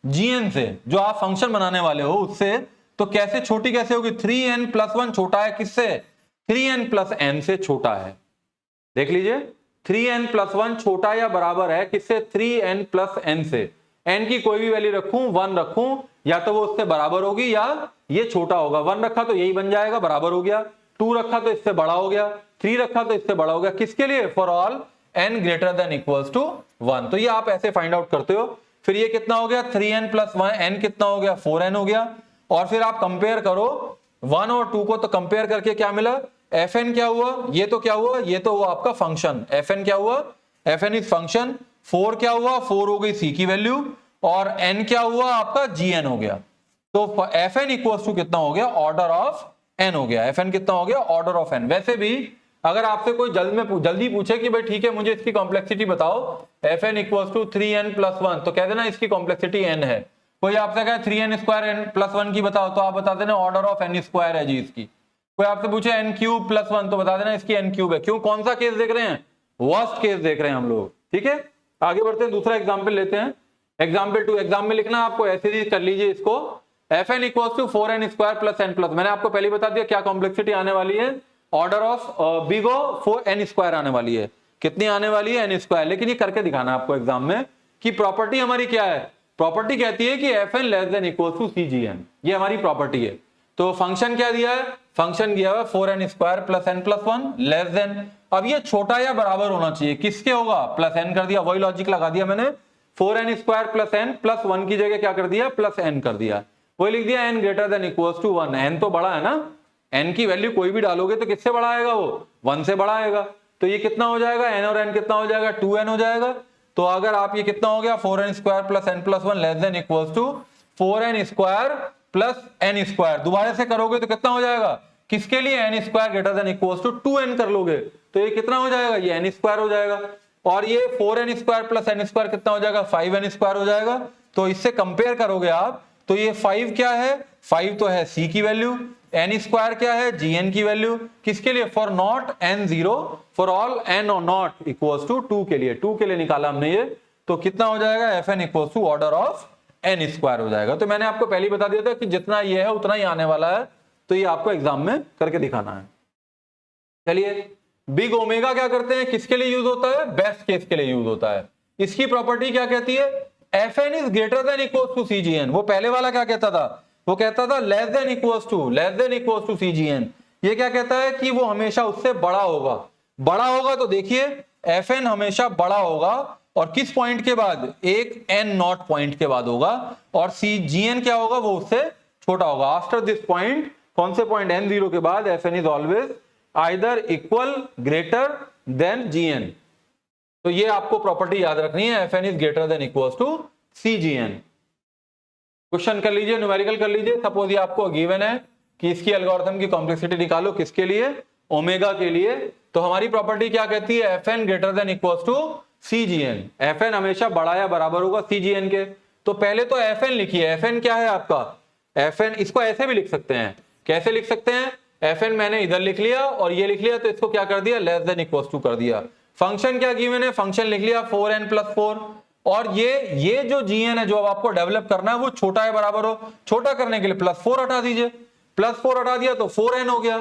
gn से, जो आप फंक्शन बनाने वाले हो उससे। तो कैसे छोटी कैसे होगी? 3n+1 छोटा है किससे? 3n+n से छोटा है। देख लीजिए, 3n+1 छोटा या बराबर है किससे? 3n+n से। n की कोई भी वैल्यू रखूं, 1 रखूं, या तो वो उससे बराबर होगी या ये छोटा होगा। 1 रखा तो यही बन जाएगा, बराबर हो गया। 2 रखा तो इससे बड़ा हो गया। 3 रखा तो इससे बड़ा हो गया। किसके लिए? For all n greater than equals to 1। तो ये आप ऐसे फाइंड आउट करते हो। फिर ये कितना हो गया? 3n+1, n कितना हो गया? 4n हो गया। और फिर आप कंपेयर करो 1 और 2 को, तो कंपेयर करके क्या मिला? Fn क्या हुआ? ये तो क्या हुआ? ये तो हुआ आपका फंक्शन। Fn क्या हुआ? Fn is function. 4 क्या हुआ? 4 हो गई c की वैल्यू, और n क्या हुआ? आपका gn हो गया। तो Fn इक्वल्स टू कितना हो गया? ऑर्डर ऑफ n हो गया। Fn कितना हो गया? Order of n। वैसे भी अगर आपसे कोई जल्दी पूछे कि भाई ठीक है मुझे इसकी कॉम्प्लेक्सिटी बताओ, Fn इक्वल्स टू 3n+1, तो कह देना इसकी कॉम्प्लेक्सिटी n है। कोई आपसे कहे 3n² n+1 की बताओ, तो आप बता देना ऑर्डर ऑफ n² है जी इसकी। कोई आपसे पूछे n³ +1, तो बता देना इसकी n³ है। क्यों? कौन सा केस देख रहे हैं? वर्स्ट केस देख रहे हैं हम लोग। ठीक है, आगे बढ़ते हैं, दूसरा एग्जाम्पल लेते हैं। एग्जाम्पल 2। एग्जाम में लिखना आपको ऐसे ही कर लीजिए इसको। Fn equals to 4n² + n+। मैंने आपको पहले बता दिया क्या कॉम्प्लेक्सिटी आने वाली है। Order of big O 4n² आने वाली है। कितनी आने वाली है? n²। लेकिन ये करके दिखाना आपको एग्जाम में कि प्रॉपर्टी हमारी क्या है। प्रॉपर्टी कहती है कि Fn less than equals to Cgn। ये हमारी प्रॉपर्टी है। तो फंक्शन क्या दिया है? फंक्शन दिया हुआ 4n² + n+1 लेस देन। अब ये छोटा या बराबर होना चाहिए किसके होगा? +n कर दिया, वही लॉजिक लगा दिया मैंने। 4n² + n+1 की जगह क्या कर दिया? +n कर दिया। वही लिख दिया n greater than equals to 1। n तो बड़ा है ना, n की वैल्यू कोई भी डालोगे तो किससे बड़ा आएगा? वो 1 से बड़ा आएगा। तो ये कितना हो जाएगा? n और n कितना हो जाएगा? 2n हो जाएगा। तो अगर आप ये कितना हो गया? 4n² + n+1 less than equals to 4n² + n²। दोबारा से करोगे तो कितना हो जाएगा? किसके लिए? n² greater than equals to 2n कर लोगे तो ये कितना हो जाएगा? ये n² हो जाएगा। और ये 4n² + n² कितना हो जाएगा? 5n² हो जाएगा। तो इससे कंपेयर करोगे आप तो ये 5 क्या है? 5 तो है c की वैल्यू। n² क्या है? gn की वैल्यू। किसके लिए? For not n0, for all n और नॉट इक्वल्स टू 2 के लिए। 2 के लिए निकाला हमने ये, तो कितना हो जाएगा? Fn equals to order of n² हो जाएगा। तो मैंने आपको पहले ही बता दिया था कि जितना ये है उतना ही आने वाला है। तो ये आपको एग्जाम में करके दिखाना है। चलिए, बिग ओमेगा क्या करते हैं? किसके लिए यूज होता है? बेस्ट केस के लिए यूज होता है। इसकी प्रॉपर्टी क्या कहती है? Fn is greater than equals to Cgn। वो पहले वाला क्या कहता था? वो कहता था less than equals to Cgn। ये क्या कहता है? कि वो हमेशा उससे बड़ा होगा। बड़ा होगा तो देखिए Fn हमेशा बड़ा होगा, और किस पॉइंट के बाद? एक n0 पॉइंट के बाद होगा। और Cgn क्या होगा? वो उससे छोटा होगा। आफ्टर दिस पॉइंट, कौन से पॉइंट? n0 के बाद Fn is always either equal, greater than Gn। तो ये आपको प्रॉपर्टी याद रखनी है, Fn is greater than equals to Cgn। Question कर लीजिए, न्यूमेरिकल कर लीजिए। सपोज ये आपको गिवन है कि इसकी एल्गोरिथम की कॉम्प्लेक्सिटी निकालो, किसके लिए? ओमेगा के लिए। तो हमारी प्रॉपर्टी क्या कहती है? Fn greater than equals to Cgn। Fn हमेशा बड़ा या बराबर होगा Cgn के। तो पहले तो Fn लिखिए। Fn क्या है आपका? Fn, इसको ऐसे भी लिख सकते हैं। कैसे लिख सकते हैं? Fn मैंने इधर लिख लिया और ये लिख लिया, तो इसको क्या कर दिया? लेस देन इक्वल्स टू कर दिया। फंक्शन क्या गिवन है? फंक्शन लिख लिया 4n+4। और ये जो gn है जो अब आपको डेवलप करना है वो छोटा है बराबर हो। छोटा करने के लिए +4 हटा दीजिए। +4 हटा दिया तो 4n हो गया।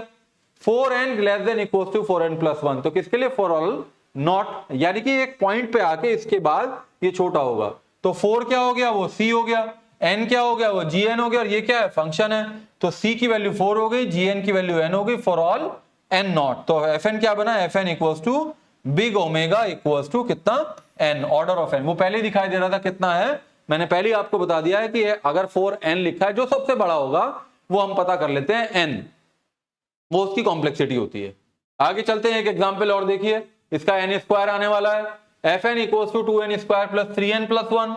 4n less than equals to 4n+1। तो किसके लिए? फॉर ऑल नॉट, यानी कि एक पॉइंट पे आके इसके बाद ये छोटा होगा। तो 4 क्या हो गया? वो c हो गया। n क्या हो गया? वो gn हो गया। और ये क्या है? फंक्शन है। तो c की वैल्यू 4 हो गई, gn की वैल्यू n हो गई, फॉर ऑल n0। तो Fn क्या बना? Fn equals to big omega equals to कितना? n, order of n। वो पहले दिखाई दे रहा था कितना है, मैंने पहले ही आपको बता दिया है कि अगर 4n लिखा है, जो सबसे बड़ा होगा वो हम पता कर लेते हैं n, वो उसकी कॉम्प्लेक्सिटी होती है। आगे चलते हैं, एक एग्जांपल और देखिए। इसका n² आने वाला है। Fn equals to 2n² + 3n+1।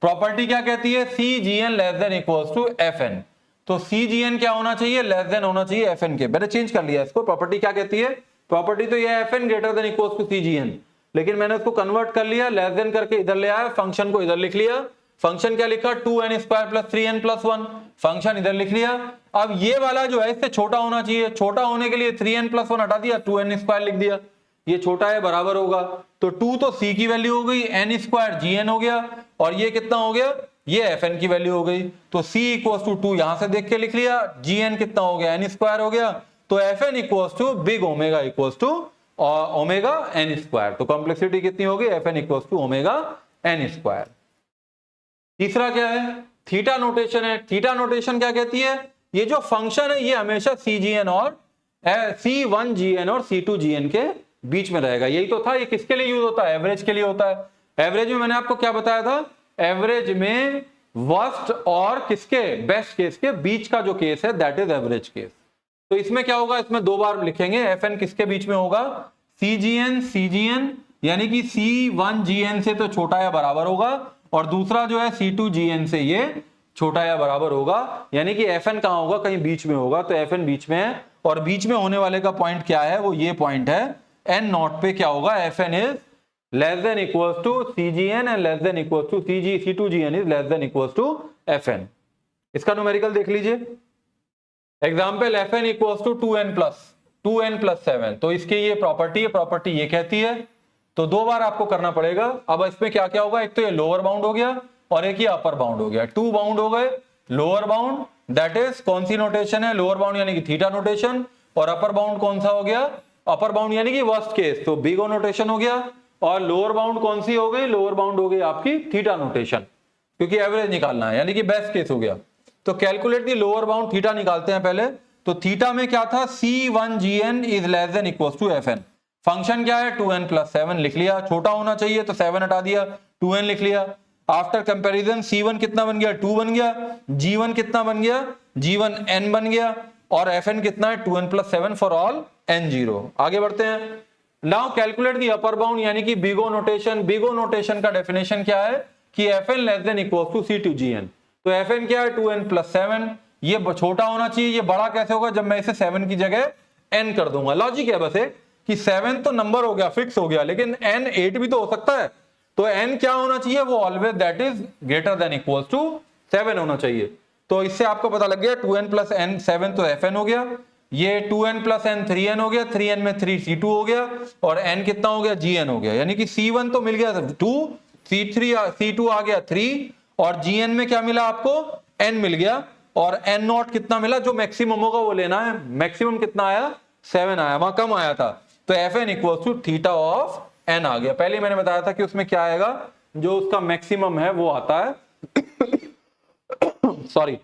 Property क्या कहती है? Cgn less than equals to Fn। तो Cgn क्या होना चाहिए? लेस देन होना चाहिए Fn के। मैंने चेंज कर लिया इसको। प्रॉपर्टी क्या कहती है? प्रॉपर्टी तो ये है Fn greater than equals to Cgn, लेकिन मैंने उसको कन्वर्ट कर लिया, लेस देन करके इधर ले आया, फंक्शन को इधर लिख लिया। फंक्शन क्या लिखा 2n square plus 3n plus 1, function इधर लिख लिया। अब ये वाला जो है इससे छोटा होना चाहिए, छोटा होने के लिए 3n प्लस 1 हटा दिया, 2n स्क्वायर लिख दिया, ये छोटा है बराबर होगा, तो 2 तो c की वैल्यू हो गई, n स्क्वायर gn हो गया, और ये कितना हो गया, ये fn की वैल्यू हो गई, तो c इक्वल्स टू 2 यहां से देख के लिख लिया, gn कितना हो गया, n स्क्वायर हो गया, तो fn equals to big omega equals to omega n square, तो कॉम्प्लेक्सिटी कितनी होगी, fn equals to omega n square. तीसरा क्या है, थीटा नोटेशन है। थीटा नोटेशन क्या कहती है, ये जो फंक्शन है ये हमेशा C1 और C1gn और C2gn के बीच में रहेगा, यही तो था। ये किसके लिए यूज होता है, एवरेज के लिए होता है। एवरेज में मैंने आपको क्या बताया था, एवरेज में वर्स्ट और किसके, बेस्ट केस के बीच का जो केस है दैट इज एवरेज केस। तो इसमें क्या होगा, इसमें दो बार लिखेंगे, fn किसके बीच में होगा, CGN यानी कि C1gn से तो छोटा या बराबर होगा, और दूसरा जो है C2gn से ये छोटा या बराबर होगा, यानी कि fn कहां होगा, कहीं बीच में होगा, तो fn बीच में है, और बीच में होने वाले का पॉइंट क्या है, वो ये पॉइंट है n नॉट पे क्या होगा, fn is less than equals to CGN and less than equals to C2gn is less than equals to fn। इसका न्यूमेरिकल देख लीजिए, example fn equals to 2n plus 7, तो इसकी ये प्रॉपर्टी है, प्रॉपर्टी ये कहती है, तो दो बार आपको करना पड़ेगा। अब इसमें क्या क्या होगा, एक तो ये लोअर बाउंड हो गया और एक ये अपर बाउंड हो गया, 2 बाउंड हो गए, लोअर बाउंड दैट इज कौन सी नोटेशन है, लोअर बाउंड यानी कि थीटा नोटेशन, और अपर बाउंड कौन सा हो गया, अपर बाउंड यानी कि वर्स्ट केस, तो बिग ओ नोटेशन हो गया, और लोअर बाउंड कौन सी हो गई, लोअर बाउंड हो गई आपकी थीटा नोटेशन, क्योंकि एवरेज निकालना है, यानी कि बेस्ट केस हो गया। तो calculate the lower bound, theta निकालते हैं पहले, तो थीटा में क्या था, C1gn is less than equals to fn, function क्या है 2n प्लस 7 लिख लिया, छोटा होना चाहिए तो 7 हटा दिया, 2n लिख लिया। आफ्टर कंपैरिजन C1 कितना बन गया, 2 बन गया, G1 कितना बन गया, G1 n बन गया, और fn कितना है 2n plus 7 for all n0। आगे बढ़ते हैं, now calculate the upper bound यानी कि big O notation. Big O notation का डेफिनेशन क्या है कि fn less than equals to C2gn, तो fn क्या है 2n प्लस 7, ये छोटा होना चाहिए, ये बड़ा कैसे होगा, जब मैं इसे 7 की जगह n कर दूंगा। लॉजिक है बस एक कि 7 तो नंबर हो गया, फिक्स हो गया, लेकिन n 8 भी तो हो सकता है, तो n क्या होना चाहिए, वो always that is greater than equals to 7 होना चाहिए। तो इससे आपको पता लग गया 2n प्लस n 7 तो fn हो गया, ये 2n प्लस n 3n हो गया, 3n में 3 C2 हो गया, और n कितना हो गया, gn हो गया, यानी कि C1 तो मिल गया 2, C2 आ गया 3, और gn में क्या मिला आपको, n मिल गया, और n नॉट कितना मिला, जो मैक्सिमम होगा वो लेना है, मैक्सिमम कितना आया 7 आया, वहां कम आया था, तो fn equals to theta of n आ गया। पहले मैंने बताया था कि उसमें क्या आएगा, जो उसका मैक्सिमम है वो आता है सॉरी।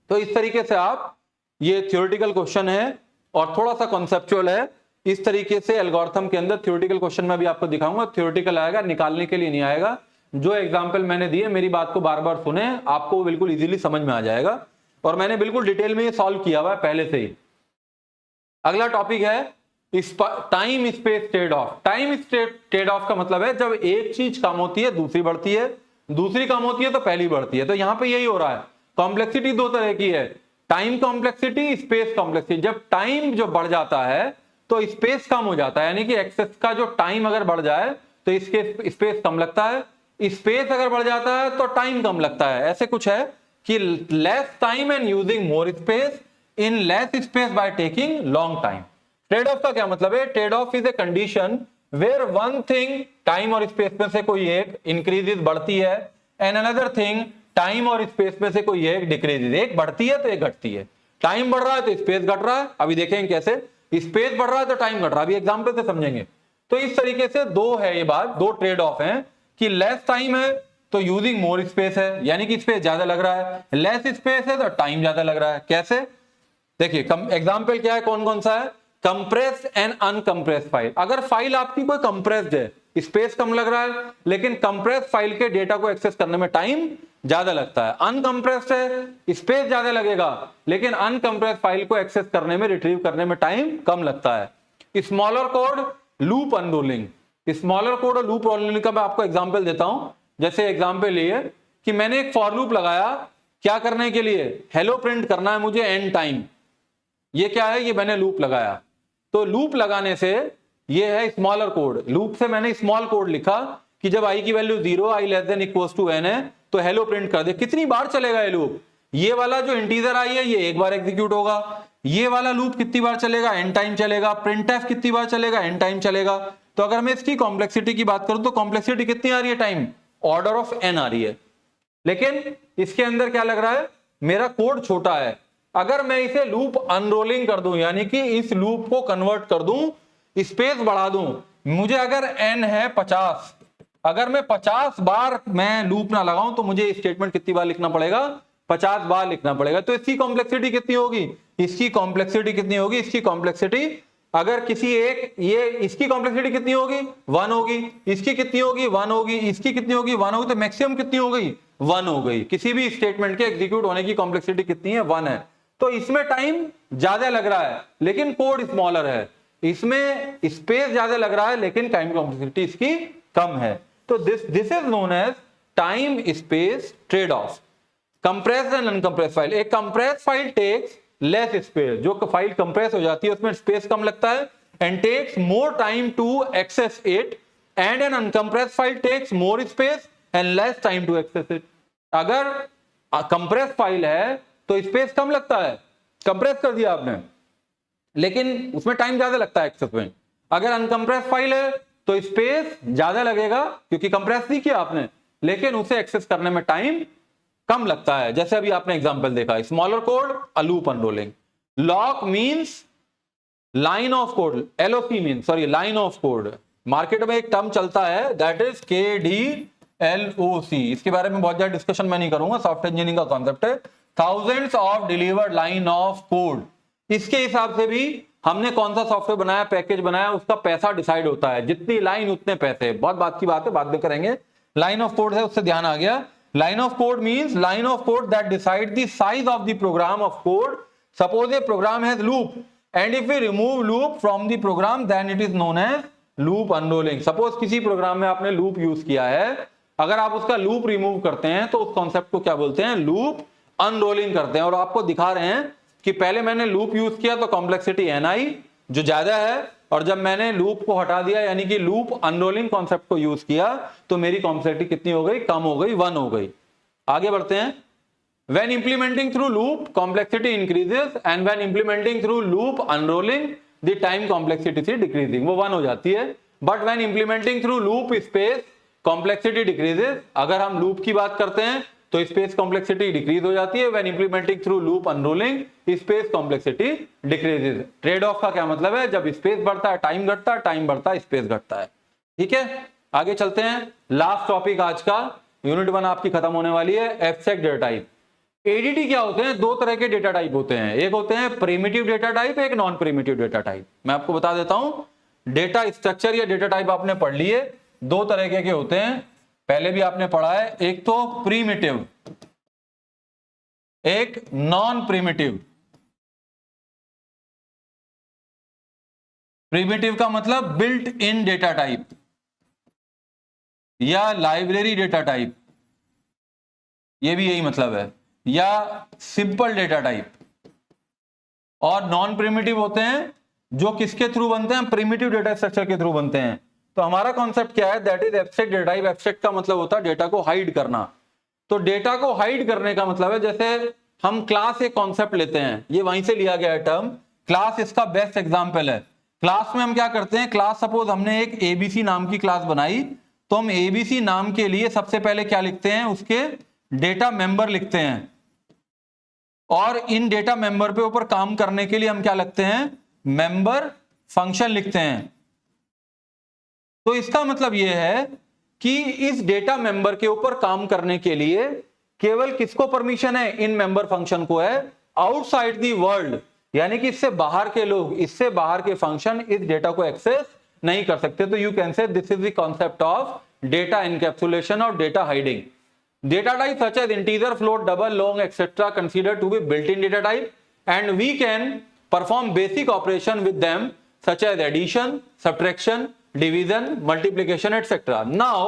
तो इस तरीके से आप, ये थ्योरेटिकल क्वेश्चन है और थोड़ा सा कॉन्सेप्चुअल है, इस तरीके से एल्गोरिथम के अंदर थ्योरेटिकल क्वेश्चन में भी आपको दिखाऊंगा, थ्योरेटिकल आएगा, निकालने के लिए नहीं आएगा। जो एग्जाम्पल मैंने दिए, मेरी बात को बार बार सुने, आपको बिल्कुल इजीली समझ में आ जाएगा, और मैंने बिल्कुल डिटेल में ये सॉल्व किया हुआ है पहले से ही। अगला टॉपिक है time space trade of. Time trade off का मतलब है जब एक चीज कम होती है दूसरी बढ़ती है, दूसरी कम होती है तो पहली बढ़ती है, तो यहां पे यही हो रहा है। कॉम्प्लेक्सिटी दो तरह की है, टाइम कॉम्प्लेक्सिटी, स्पेस कॉम्प्लेक्सिटी। जब टाइम जो बढ़ जाता है तो स्पेस कम हो जाता है, यानी कि एक्सेस का जो टाइम अगर बढ़ जाए तो इसके स्पेस कम लगता है, स्पेस अगर बढ़ जाता है तो टाइम कम लगता है। ऐसे कुछ है कि less time and using more space in less space by taking long time. Trade off का क्या मतलब है, trade off is a condition where one thing, time और स्पेस में से कोई एक इंक्रीजेस बढ़ती है, एंड अनदर थिंग, टाइम और स्पेस में से कोई एक डिक्रीजेस, एक बढ़ती है तो एक घटती है। टाइम बढ़ रहा है तो स्पेस घट रहा है, अभी देखेंगे कैसे, स्पेस बढ़ रहा है तो टाइम घट रहा है, अभी एग्जांपल से समझेंगे। तो इस तरीके से दो है ये बात, दो ट्रेड ऑफ है कि लेस टाइम है तो यूजिंग मोर स्पेस है, यानी कि स्पेस ज्यादा लग रहा है, लेस स्पेस है तो टाइम ज्यादा लग रहा है। कैसे, देखिए एग्जांपल क्या है, कौन कौन सा है, कंप्रेस्ड एंड अनकंप्रेस्ड फाइल। अगर फाइल आपकी कोई कंप्रेस्ड है, स्पेस कम लग रहा है, लेकिन कंप्रेस्ड फाइल के डेटा को एक्सेस करने में टाइम ज्यादा लगता है। अनकंप्रेस्ड है, स्पेस ज्यादा लगेगा, लेकिन अनकंप्रेस्ड फाइल को एक्सेस करने में, रिट्रीव करने में टाइम कम लगता है। Smaller code, loop unrolling. Smaller code और लूप अनरोलिंग का मैं आपको एग्जांपल देता हूं। जैसे एग्जांपल ये कि मैंने एक फॉर लूप लगाया, क्या करने के लिए, हेलो प्रिंट करना है मुझे एंड टाइम। ये क्या है, ये मैंने लूप लगाया, तो लूप लगाने से ये है स्मॉलर कोड। लूप से मैंने स्मॉल कोड लिखा कि जब आई की value 0, I less than equals to n है, तो हेलो प्रिंट कर दे। कितनी बार चलेगा ये लूप? ये वाला जो इंटीजर आई है ये एक बार एग्जीक्यूट होगा। ये वाला लूप कितनी बार चलेगा? n टाइम चलेगा। printf कितनी बार चलेगा? n टाइम चलेगा। तो अगर मैं इसकी कॉम्प्लेक्सिटी की बात करूं तो कॉम्प्लेक्सिटी कितनी आ रही है? टाइम ऑर्डर ऑफ n आ रही है। लेकिन इसके अंदर क्या लग रहा है, मेरा कोड छोटा है। अगर मैं इसे लूप अनरोलिंग कर दूं, यानी कि इस लूप को कन्वर्ट कर दूं, स्पेस बढ़ा दूं, मुझे अगर n है 50, अगर मैं 50 बार मैं लूप ना लगाऊं तो मुझे स्टेटमेंट कितनी बार लिखना पड़ेगा? 50 बार लिखना पड़ेगा। तो इसकी कॉम्प्लेक्सिटी कितनी होगी? इसकी कॉम्प्लेक्सिटी कितनी होगी? इसकी कॉम्प्लेक्सिटी अगर किसी एक ये इसकी कॉम्प्लेक्सिटी कितनी होगी? 1 होगी। इसकी कितनी होगी? 1 होगी। इसकी कितनी होगी? 1 होगी। तो मैक्सिमम कितनी हो गई? 1 हो गई। किसी भी स्टेटमेंट के एग्जीक्यूट होने की कॉम्प्लेक्सिटी कितनी है? 1 है। तो इसमें टाइम ज्यादा लग रहा है लेकिन कोड स्मॉलर है। इसमें स्पेस ज्यादा लग रहा है लेकिन टाइम कॉम्प्लेक्सिटी इसकी कम है। तो this is known as time space trade off. Compressed and uncompressed file, एक compressed file takes less space, जो फाइल कंप्रेस हो जाती है उसमें स्पेस कम लगता है, and takes more time to access it, and an uncompressed file takes more space and less time to access it. अगर कंप्रेस फाइल है तो स्पेस कम लगता है, कंप्रेस कर दिया आपने, लेकिन उसमें टाइम ज्यादा लगता है एक्सेस में। अगर अनकंप्रेस फाइल है तो स्पेस ज्यादा लगेगा क्योंकि कंप्रेस नहीं किया आपने, लेकिन उसे एक्सेस करने में टाइम कम लगता है। जैसे अभी आपने एग्जांपल देखा, smaller code, a loop unrolling. Lock means line of code, LOC means sorry line of code. Market में एक टर्म चलता है दैट इज KDLOC। इसके बारे में बहुत ज्यादा डिस्कशन मैं नहीं करूंगा, सॉफ्टवेयर इंजीनियरिंग का कॉन्सेप्ट है। Thousands of delivered line of code. इसके हिसाब से भी हमने कौन सा सॉफ्टवेयर बनाया, पैकेज बनाया, उसका पैसा डिसाइड होता है। जितनी लाइन उतने पैसे। बहुत बात की बात है, बाद में करेंगे। लाइन ऑफ कोड है, उससे ध्यान आ गया। Line of code means line of code that decide the size of the program of code. Suppose a program has loop and if we remove loop from the program then it is known as loop unrolling. Suppose किसी programme में आपने loop use किया है, अगर आप उसका loop remove करते हैं तो उस कॉन्सेप्ट को क्या बोलते हैं? loop unrolling करते हैं। और आपको दिखा रहे हैं कि पहले मैंने loop यूज किया तो कॉम्प्लेक्सिटी n आई जो ज्यादा है, और जब मैंने लूप को हटा दिया यानी कि लूप अनरोलिंग कॉन्सेप्ट को यूज किया तो मेरी कॉम्प्लेक्सिटी कितनी हो गई? कम हो गई, 1 हो गई। आगे बढ़ते हैं। When implementing through loop, complexity increases, and when implementing through loop unrolling, the time complexity is decreasing. वो 1 हो जाती है। But when implementing through loop space, complexity decreases. अगर हम loop की बात करते हैं तो स्पेस कॉम्प्लेक्सिटी डिक्रीज हो जाती है। When implementing through loop unrolling, space complexity decreases. Trade off का क्या मतलब है? जब स्पेस बढ़ता है टाइम घटता है, टाइम बढ़ता है स्पेस घटता है। ठीक है, आगे चलते हैं। लास्ट टॉपिक आज का, यूनिट 1 आपकी खत्म होने वाली है। Abstract data type. एडीटी क्या होते हैं? 2 तरह के डेटा टाइप होते हैं। एक होते हैं प्रिमिटिव डेटा टाइप, एक नॉन प्रिमिटिव डेटा टाइप। मैं आपको बता देता हूं। डेटा स्ट्रक्चर या डेटा टाइप आपने पढ़ लिए, 2 तरह के होते हैं। पहले भी आपने पढ़ा है, एक तो प्रिमिटिव, एक नॉन प्रिमिटिव। प्रिमिटिव का मतलब बिल्ट इन डेटा टाइप या लाइब्रेरी डेटा टाइप, ये भी यही मतलब है, या सिंपल डेटा टाइप। और नॉन प्रिमिटिव होते हैं जो किसके थ्रू बनते हैं? प्रिमिटिव डेटा स्ट्रक्चर के थ्रू बनते हैं। तो हमारा कॉन्सेप्ट क्या है? That is abstract data type. Abstract का मतलब होता है डेटा को हाइड करना। तो डेटा को हाइड करने का मतलब है, जैसे हम क्लास एक कॉन्सेप्ट लेते हैं, ये वहीं से लिया गया है टर्म। क्लास इसका बेस्ट एग्जांपल है। क्लास में हम क्या करते हैं? क्लास सपोज हमने एक एबीसी नाम की क्लास बनाई, तो हम एबीसी नाम के लिए सबसे पहले क्या लिखते हैं? उसके डेटा मेंबर लिखते हैं, और इन डेटा मेंबर पे ऊपर काम करने के लिए हम क्या लिखते हैं? मेंबर फंक्शन लिखते हैं। तो इसका मतलब यह है कि इस डेटा मेंबर के ऊपर काम करने के लिए केवल किसको परमिशन है? इन मेंबर फंक्शन को है। आउटसाइड दी वर्ल्ड, यानी कि इससे बाहर के लोग, इससे बाहर के फंक्शन इस डेटा को एक्सेस नहीं कर सकते। तो you can say this is the concept of data encapsulation और data hiding. Data type such as integer, float, double, long, etc. considered to be built-in data type, and we can perform basic operation with them such as addition, subtraction, division, multiplication, etc. Now,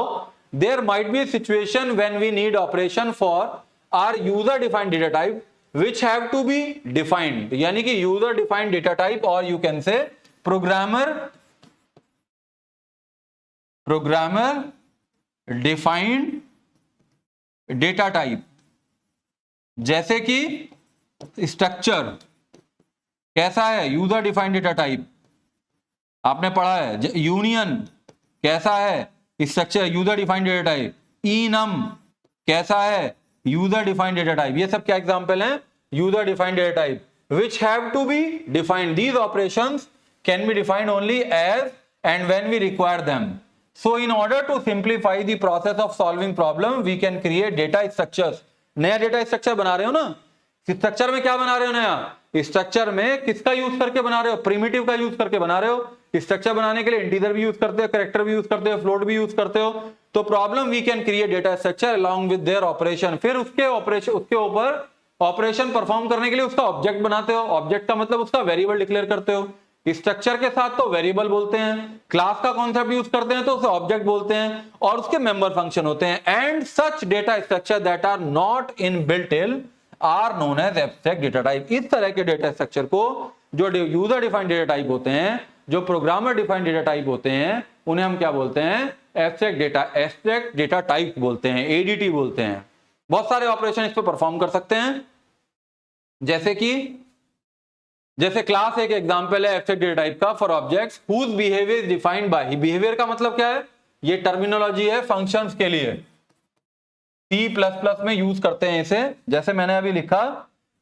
there might be a situation when we need operation for our user-defined data type, which have to be defined. यानी कि user-defined data type, or you can say programmer-defined data type, जैसे कि structure कैसा है, user defined data type, आपने पढ़ा है। Union कैसा है, structure user defined data type. Enum कैसा है, यूजर डिफाइंड डेटा टाइप। ये सब क्या एग्जांपल हैं, user defined data type. which have to be defined, these operations can be defined only as and when we require them. So in order to simplify the process of solving problem, we can create data structures. नया data structure बना रहे हो ना, structure में क्या बना रहे हो, नया स्ट्रक्चर में किसका यूज करके बना रहे हो, प्रिमिटिव का यूज करके बना रहे हो। स्ट्रक्चर बनाने के लिए इंटीजर भी यूज करते हो, कैरेक्टर भी यूज करते हो, फ्लोट भी यूज करते हो। तो problem we can create data structure along with their operation, फिर उसके ऊपर ऑपरेशन परफॉर्म करने के लिए उसका ऑब्जेक्ट बनाते हो। ऑब्जेक्ट का मतलब उसका वेरिएबल डिक्लेयर करते हो। स्ट्रक्चर के साथ तो वेरिएबल बोलते हैं, क्लास का कॉन्सेप्ट यूज करते हैं तो उसे ऑब्जेक्ट बोलते हैं, और उसके मेंबर फंक्शन होते हैं। And such data structure that are not in built in are known as abstract data type. इस तरह के डेटा स्ट्रक्चर को, जो यूजर डिफाइंड डेटा टाइप होते हैं, जो प्रोग्रामर डिफाइंड डेटा टाइप होते हैं, उन्हें हम क्या बोलते हैं, एब्स्ट्रैक्ट डेटा टाइप बोलते हैं, एडीटी बोलते हैं। बहुत सारे ऑपरेशन इस पर परफॉर्म कर सकते हैं, जैसे क्लास एक एग्जांपल है एब्स्ट्रैक्ट डेटा टाइप का for objects whose behaviour is defined by. Behaviour का मतलब क्या है, ये टर्मिनोलॉजी है फंक्शंस के लिए, C++ में यूज करते हैं इसे। जैसे मैंने अभी लिखा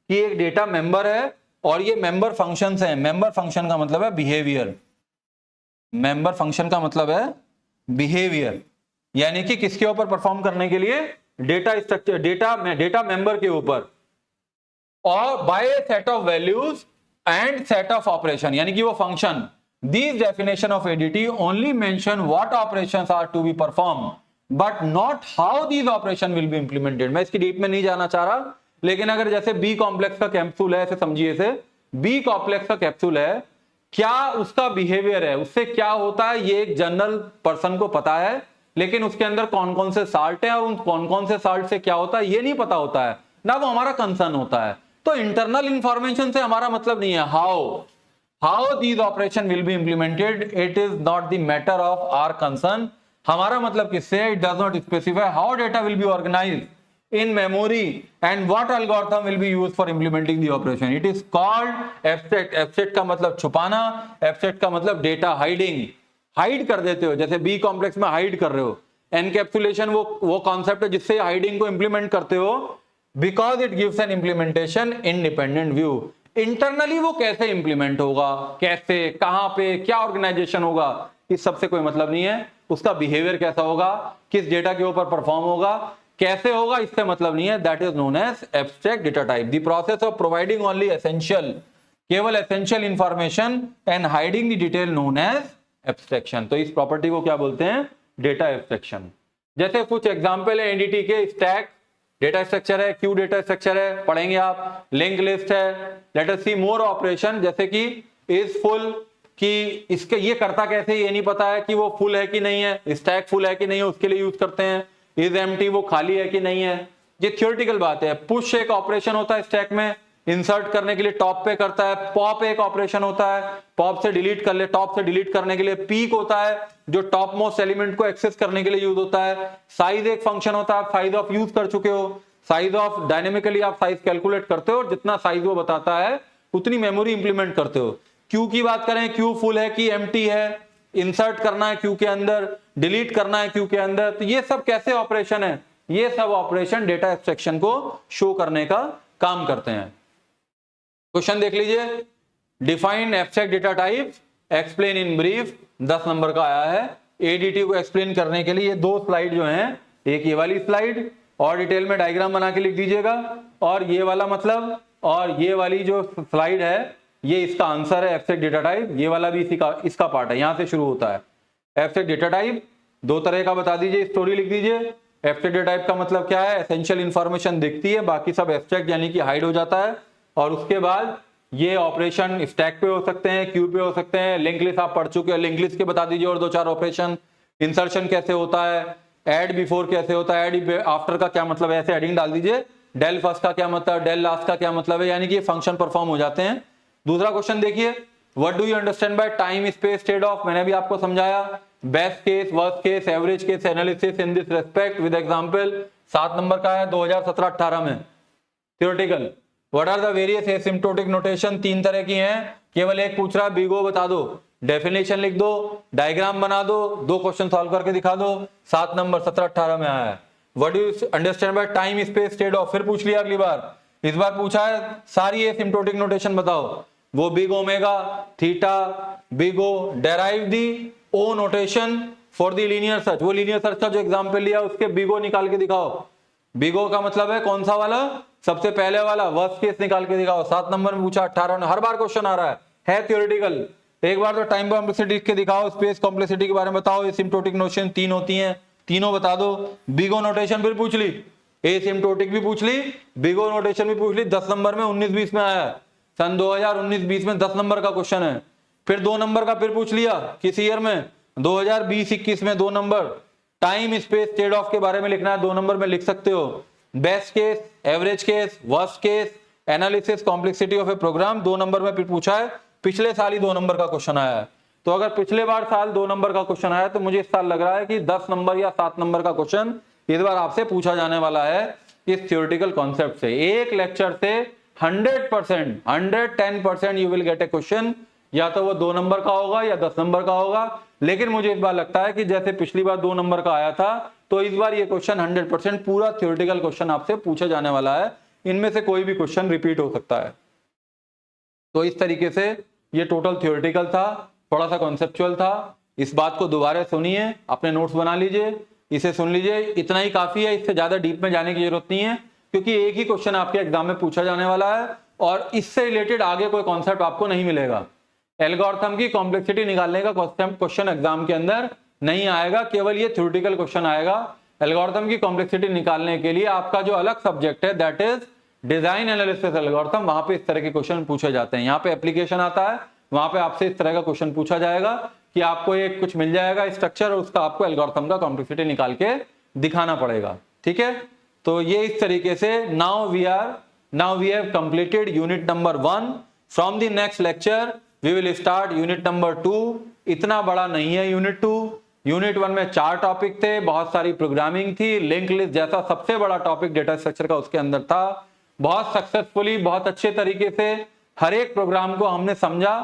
कि एक डेटा मेंबर है और ये मेंबर फंक्शंस हैं। मेंबर फंक्शन का मतलब है बिहेवियर, मेंबर फंक्शन का मतलब है बिहेवियर, यानी कि किसके ऊपर परफॉर्म करने के लिए, डेटा स्ट्रक्चर, डेटा मेंबर के ऊपर, और by set of values and set of operation, यानी कि वो function. This definition of ADT only mention what operations are to be perform but not how these operation will be implemented. मैं इसकी deep में नहीं जाना चाह रहा, लेकिन अगर जैसे बी कॉम्प्लेक्स का कैप्सूल है, ऐसे समझिए, इसे बी कॉम्प्लेक्स का कैप्सूल है, क्या उसका बिहेवियर है, उससे क्या होता है, ये एक जनरल पर्सन को पता है, लेकिन उसके अंदर कौन कौन से साल्ट हैं और उन कौन कौन से साल्ट से क्या होता है ये नहीं पता होता है ना, वो हमारा कंसर्न होता है। तो इंटरनल इंफॉर्मेशन से हमारा मतलब नहीं है। How these operation will be implemented, it is not the matter of our concern. हमारा मतलब किससे, it does not specify how data will be organised in memory and what algorithm will be used for implementing the operation. It is called abstract. Abstract का मतलब छुपाना, abstract का मतलब data hiding, hide कर देते हो, जैसे बी कॉम्प्लेक्स में हाइड कर रहे हो। एनकैप्सुलेशन वो कॉन्सेप्ट है जिससे हाइडिंग को इंप्लीमेंट करते हो, because it gives an implementation independent view. Internally वो कैसे इंप्लीमेंट होगा, कैसे, कहां पे, क्या ऑर्गेनाइजेशन होगा, इस सबसे कोई मतलब नहीं है। उसका बिहेवियर कैसा होगा, किस डेटा के ऊपर परफॉर्म होगा, कैसे होगा, इससे मतलब नहीं है। That is known as abstract data type. The process of providing only essential, केवल essential information and hiding the detail known as abstraction. तो इस प्रॉपर्टी को क्या बोलते हैं, डेटा एब्स्ट्रैक्शन। जैसे कुछ एग्जांपल है एनडीटी के, स्टैक डेटा स्ट्रक्चर है, क्यू डेटा स्ट्रक्चर है, पढ़ेंगे आप, लिंक लिस्ट है। लेट अस सी मोर ऑपरेशन, जैसे कि इज फुल, कि इसके ये करता कैसे ये नहीं पता है कि वो फुल है कि नहीं है, स्टैक फुल है कि नहीं है, उसके लिए यूज करते हैं। इज एम्प्टी, वो खाली है कि नहीं है, ये थ्योरेटिकल बात है। पुश एक ऑपरेशन होता है स्टैक में, इंसर्ट करने के लिए टॉप पे करता है। पॉप एक ऑपरेशन होता है, पॉप से डिलीट कर ले, टॉप से डिलीट करने के लिए। पीक होता है जो टॉप मोस्ट एलिमेंट को एक्सेस करने के लिए यूज होता है। साइज एक फंक्शन होता है, आप साइज ऑफ यूज कर चुके हो। साइज ऑफ, डायनेमिकली आप साइज कैलकुलेट करते हो और जितना साइज वो बताता है उतनी मेमोरी इंप्लीमेंट करते हो। क्यू की बात करें, क्यू फुल है कि एम्प्टी है, इंसर्ट करना है क्यू के अंदर, डिलीट करना है क्यू के अंदर। तो ये सब कैसे ऑपरेशन है, ये सब ऑपरेशन डेटा एब्स्ट्रैक्शन को शो करने का काम करते हैं। क्वेश्चन देख लीजिए, define abstract data type, explain in brief, 10 number का आया है। एडीटी को एक्सप्लेन करने के लिए ये 2 स्लाइड जो हैं, एक ये वाली स्लाइड और डिटेल में डायग्राम बना के लिख दीजिएगा, और ये वाला मतलब, और ये वाली जो स्लाइड है ये इसका आंसर है एब्स्ट्रैक्ट डेटा टाइप। ये वाला भी इसका पार्ट है, यहां से शुरू होता है। एब्स्ट्रैक्ट डेटा टाइप 2 तरह का बता दीजिए, स्टोरी लिख दीजिए। एब्स्ट्रैक्ट डेटा टाइप का मतलब क्या है, एसेंशियल इंफॉर्मेशन दिखती है, बाकी सब एब्स्ट्रैक्ट यानी कि हाइड हो जाता है। और उसके बाद ये ऑपरेशन स्टैक पे हो सकते हैं, क्यू पे हो सकते हैं। लिंक लिस्ट आप पढ़ चुके हो, लिंक लिस्ट के बता दीजिए और 2-4 ऑपरेशन। इंसर्शन कैसे होता है, ऐड बिफोर कैसे होता है, ऐड आफ्टर का क्या मतलब है, ऐसे एडिंग डाल दीजिए। डेल फर्स्ट का क्या मतलब, डेल लास्ट का क्या मतलब है, यानी कि ये फंक्शन परफॉर्म हो जाते हैं। दूसरा क्वेश्चन देखिए, what do you understand by time space trade off, मैंने भी आपको समझाया, best case, worst case, average case analysis in this respect with example. 7 number का है 2017-18 में theoretical. What are the various asymptotic notation, 3 तरह की हैं, केवल एक पूछ रहा है बिगो बता दो, डेफिनेशन लिख दो, डायग्राम बना दो, 2 क्वेश्चन सॉल्व करके दिखा दो। 7 नंबर 17-18 में आया है। What do you understand by time space trade of, फिर पूछ लिया अगली बार, इस बार पूछा है सारी एसिम्प्टोटिक नोटेशन बताओ, वो big omega, theta, big O, derive the O notation for the linear search, वो लीनियर सर्च का जो एग्जांपल लिया उसके बिगो निकाल के दिखाओ। बिगो का मतलब है कौन सा वाला, सबसे पहले वाला, वर्स्ट केस निकाल के दिखाओ। 7 नंबर में पूछा, 18 में, हर बार क्वेश्चन आ रहा है थ्योरेटिकल। एक बार तो टाइम कॉम्प्लेक्सिटी लिख के दिखाओ, स्पेस कॉम्प्लेक्सिटी के बारे में बताओ, एसिम्प्टोटिक नोटेशन 3 होती हैं, तीनों बता दो। बिगो नोटेशन फिर पूछ ली, एसिम्प्टोटिक भी पूछ ली, बिगो नोटेशन भी पूछ ली। 10 नंबर में 19-20 में आया है, सन 2019-20 में 10 नंबर का क्वेश्चन है। फिर 2 नंबर का फिर पूछ लिया किस ईयर में, 2020-21 में 2 number, time space trade of के बारे में लिखना है, 2 नंबर में लिख सकते हो। Best case, average case, worst case, analysis complexity of a program 2 number में फिर पूछा है। पिछले साल ही 2 नंबर का क्वेश्चन आया है, तो अगर पिछले बार साल 2 नंबर का क्वेश्चन आया तो मुझे इस साल लग रहा है कि 10 नंबर या 7 नंबर का क्वेश्चन इस बार आपसे पूछा जाने वाला है इस थ्योरेटिकल कॉन्सेप्ट से। एक लेक्चर से 100%, 110% you will gate A question, या तो वो 2 नंबर का होगा या 10 नंबर का होगा। लेकिन मुझे इस बार लगता है कि जैसे पिछली बार 2 नंबर का आया था, तो इस बार ये क्वेश्चन 100% पूरा थ्योरेटिकल क्वेश्चन आपसे पूछा जाने वाला है। इनमें से कोई भी क्वेश्चन रिपीट हो सकता है। तो इस तरीके से ये टोटल थ्योरेटिकल था, थोड़ा सा कॉन्सेप्चुअल था। इस बात को दोबारा सुनिए, अपने नोट्स बना लीजिए, इसे सुन लीजिए, इतना ही काफी है, इससे ज्यादा डीप में जाने की जरूरत नहीं है, क्योंकि एक ही क्वेश्चन आपके एग्जाम में पूछा जाने वाला है और इससे रिलेटेड आगे कोई कॉन्सेप्ट आपको नहीं मिलेगा। एल्गोरिथम की कॉम्प्लेक्सिटी निकालने का क्वेश्चन एग्जाम के अंदर नहीं आएगा, केवल ये थ्योरेटिकल क्वेश्चन आएगा। एल्गोरिथम की कॉम्प्लेक्सिटी निकालने के लिए आपका जो अलग सब्जेक्ट है that is design analysis algorithm, वहां पे इस तरह के क्वेश्चन पूछे जाते हैं। यहाँ पे एप्लीकेशन आता है, वहां पे आपसे इस तरह का क्वेश्चन पूछा जाएगा कि आपको एक कुछ मिल जाएगा स्ट्रक्चर और उसका आपको एल्गोरिथम का कॉम्प्लेक्सिटी निकाल के दिखाना पड़ेगा। ठीक है, तो ये इस तरीके से now we have completed unit number 1। From the next lecture we will start unit number 2। इतना बड़ा नहीं है यूनिट 2। यूनिट 1 में 4 टॉपिक थे, बहुत सारी प्रोग्रामिंग थी, लिंक लिस्ट जैसा सबसे बड़ा टॉपिक डेटा स्ट्रक्चर का उसके अंदर था। बहुत सक्सेसफुली, बहुत अच्छे तरीके से हर एक प्रोग्राम को हमने समझा।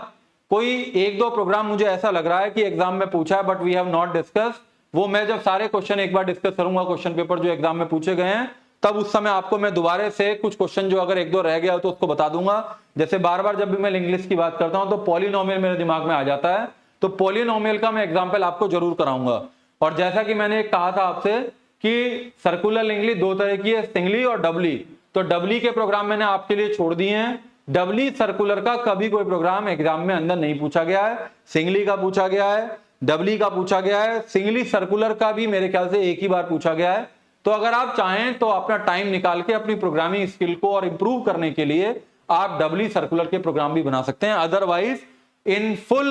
कोई 1-2 प्रोग्राम मुझे ऐसा लग रहा है कि एग्जाम में पूछा है but we have not discuss, वो मैं जब सारे क्वेश्चन एक बार डिस्कस करूंगा, क्वेश्चन पेपर जो एग्जाम में पूछे गए हैं, तब उस समय आपको मैं दोबारा से कुछ क्वेश्चन जो अगर 1-2 रह गया तो उसको बता दूंगा। जैसे बार बार जब भी मैं इंग्लिश की बात करता हूं तो पॉलिनोमियल मेरे दिमाग में आ जाता है, तो पॉलिनोमियल का मैं एग्जाम्पल आपको जरूर कराऊंगा। और जैसा कि मैंने कहा था आपसे कि सर्कुलर लिंगली 2 तरह की है, सिंगली और डबली। तो डबली के प्रोग्राम मैंने आपके लिए छोड़ दिए हैं। डबली सर्कुलर का कभी कोई प्रोग्राम एग्जाम में अंदर नहीं पूछा गया है, सिंगली का पूछा गया है, डबली का पूछा गया है, सिंगली सर्कुलर का भी मेरे ख्याल से एक ही बार पूछा गया है। तो अगर आप चाहें तो अपना टाइम निकाल के अपनी प्रोग्रामिंग स्किल को और इंप्रूव करने के लिए आप डबली सर्कुलर के प्रोग्राम भी बना सकते हैं। Otherwise in full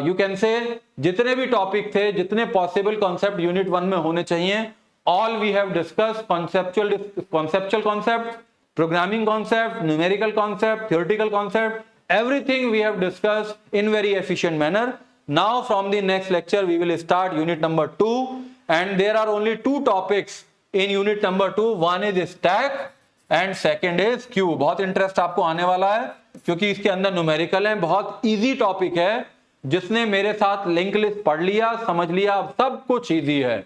you can से जितने भी टॉपिक थे, जितने पॉसिबल कॉन्सेप्ट यूनिट 1 में होने चाहिए, all we have discussed, conceptual concept, programming concept, numerical concept, theoretical concept, everything we have discussed in very efficient manner. Now from the next lecture we will start unit number 2 and there are only 2 topics in unit number 2. One is stack and second is queue. बहुत interest आपको आने वाला है क्योंकि इसके अंदर numerical है, बहुत इजी टॉपिक है। जिसने मेरे साथ लिंक लिस्ट पढ़ लिया, समझ लिया, सब कुछ इजी है,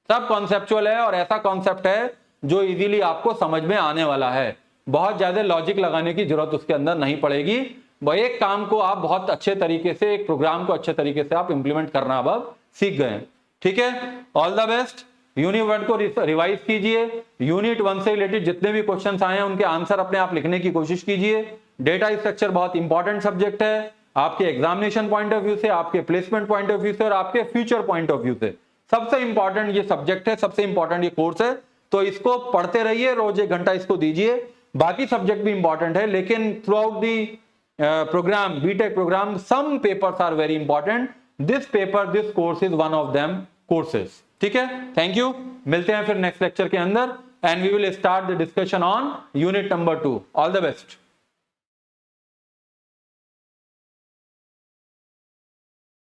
सब कॉन्सेप्चुअल है और ऐसा कॉन्सेप्ट है जो इजीली आपको समझ में आने वाला है। बहुत ज्यादा लॉजिक लगाने की जरूरत उसके अंदर नहीं पड़ेगी। वो एक काम को आप बहुत अच्छे तरीके से, एक प्रोग्राम को अच्छे तरीके से आप इंप्लीमेंट करना अब सीख गए। ठीक है, ऑल द बेस्ट। यूनिट 1 को रिवाइज कीजिए। यूनिट 1 से रिलेटेड जितने भी क्वेश्चन आए हैं उनके आंसर अपने आप लिखने की कोशिश कीजिए। डेटा स्ट्रक्चर बहुत इंपॉर्टेंट सब्जेक्ट है आपके एग्जामिनेशन पॉइंट ऑफ व्यू से, आपके प्लेसमेंट पॉइंट ऑफ व्यू से और आपके फ्यूचर पॉइंट ऑफ व्यू से। सबसे इंपॉर्टेंट ये सब्जेक्ट है, सबसे इंपॉर्टेंट ये कोर्स है, तो इसको पढ़ते रहिए, रोज 1 घंटा इसको दीजिए। बाकी सब्जेक्ट भी इंपॉर्टेंट है लेकिन throughout the program, BTech program, some papers are very important. This course is one of them courses. ठीक है, थैंक यू। मिलते हैं फिर नेक्स्ट लेक्चर के अंदर and we will start the discussion on unit number 2। All the best.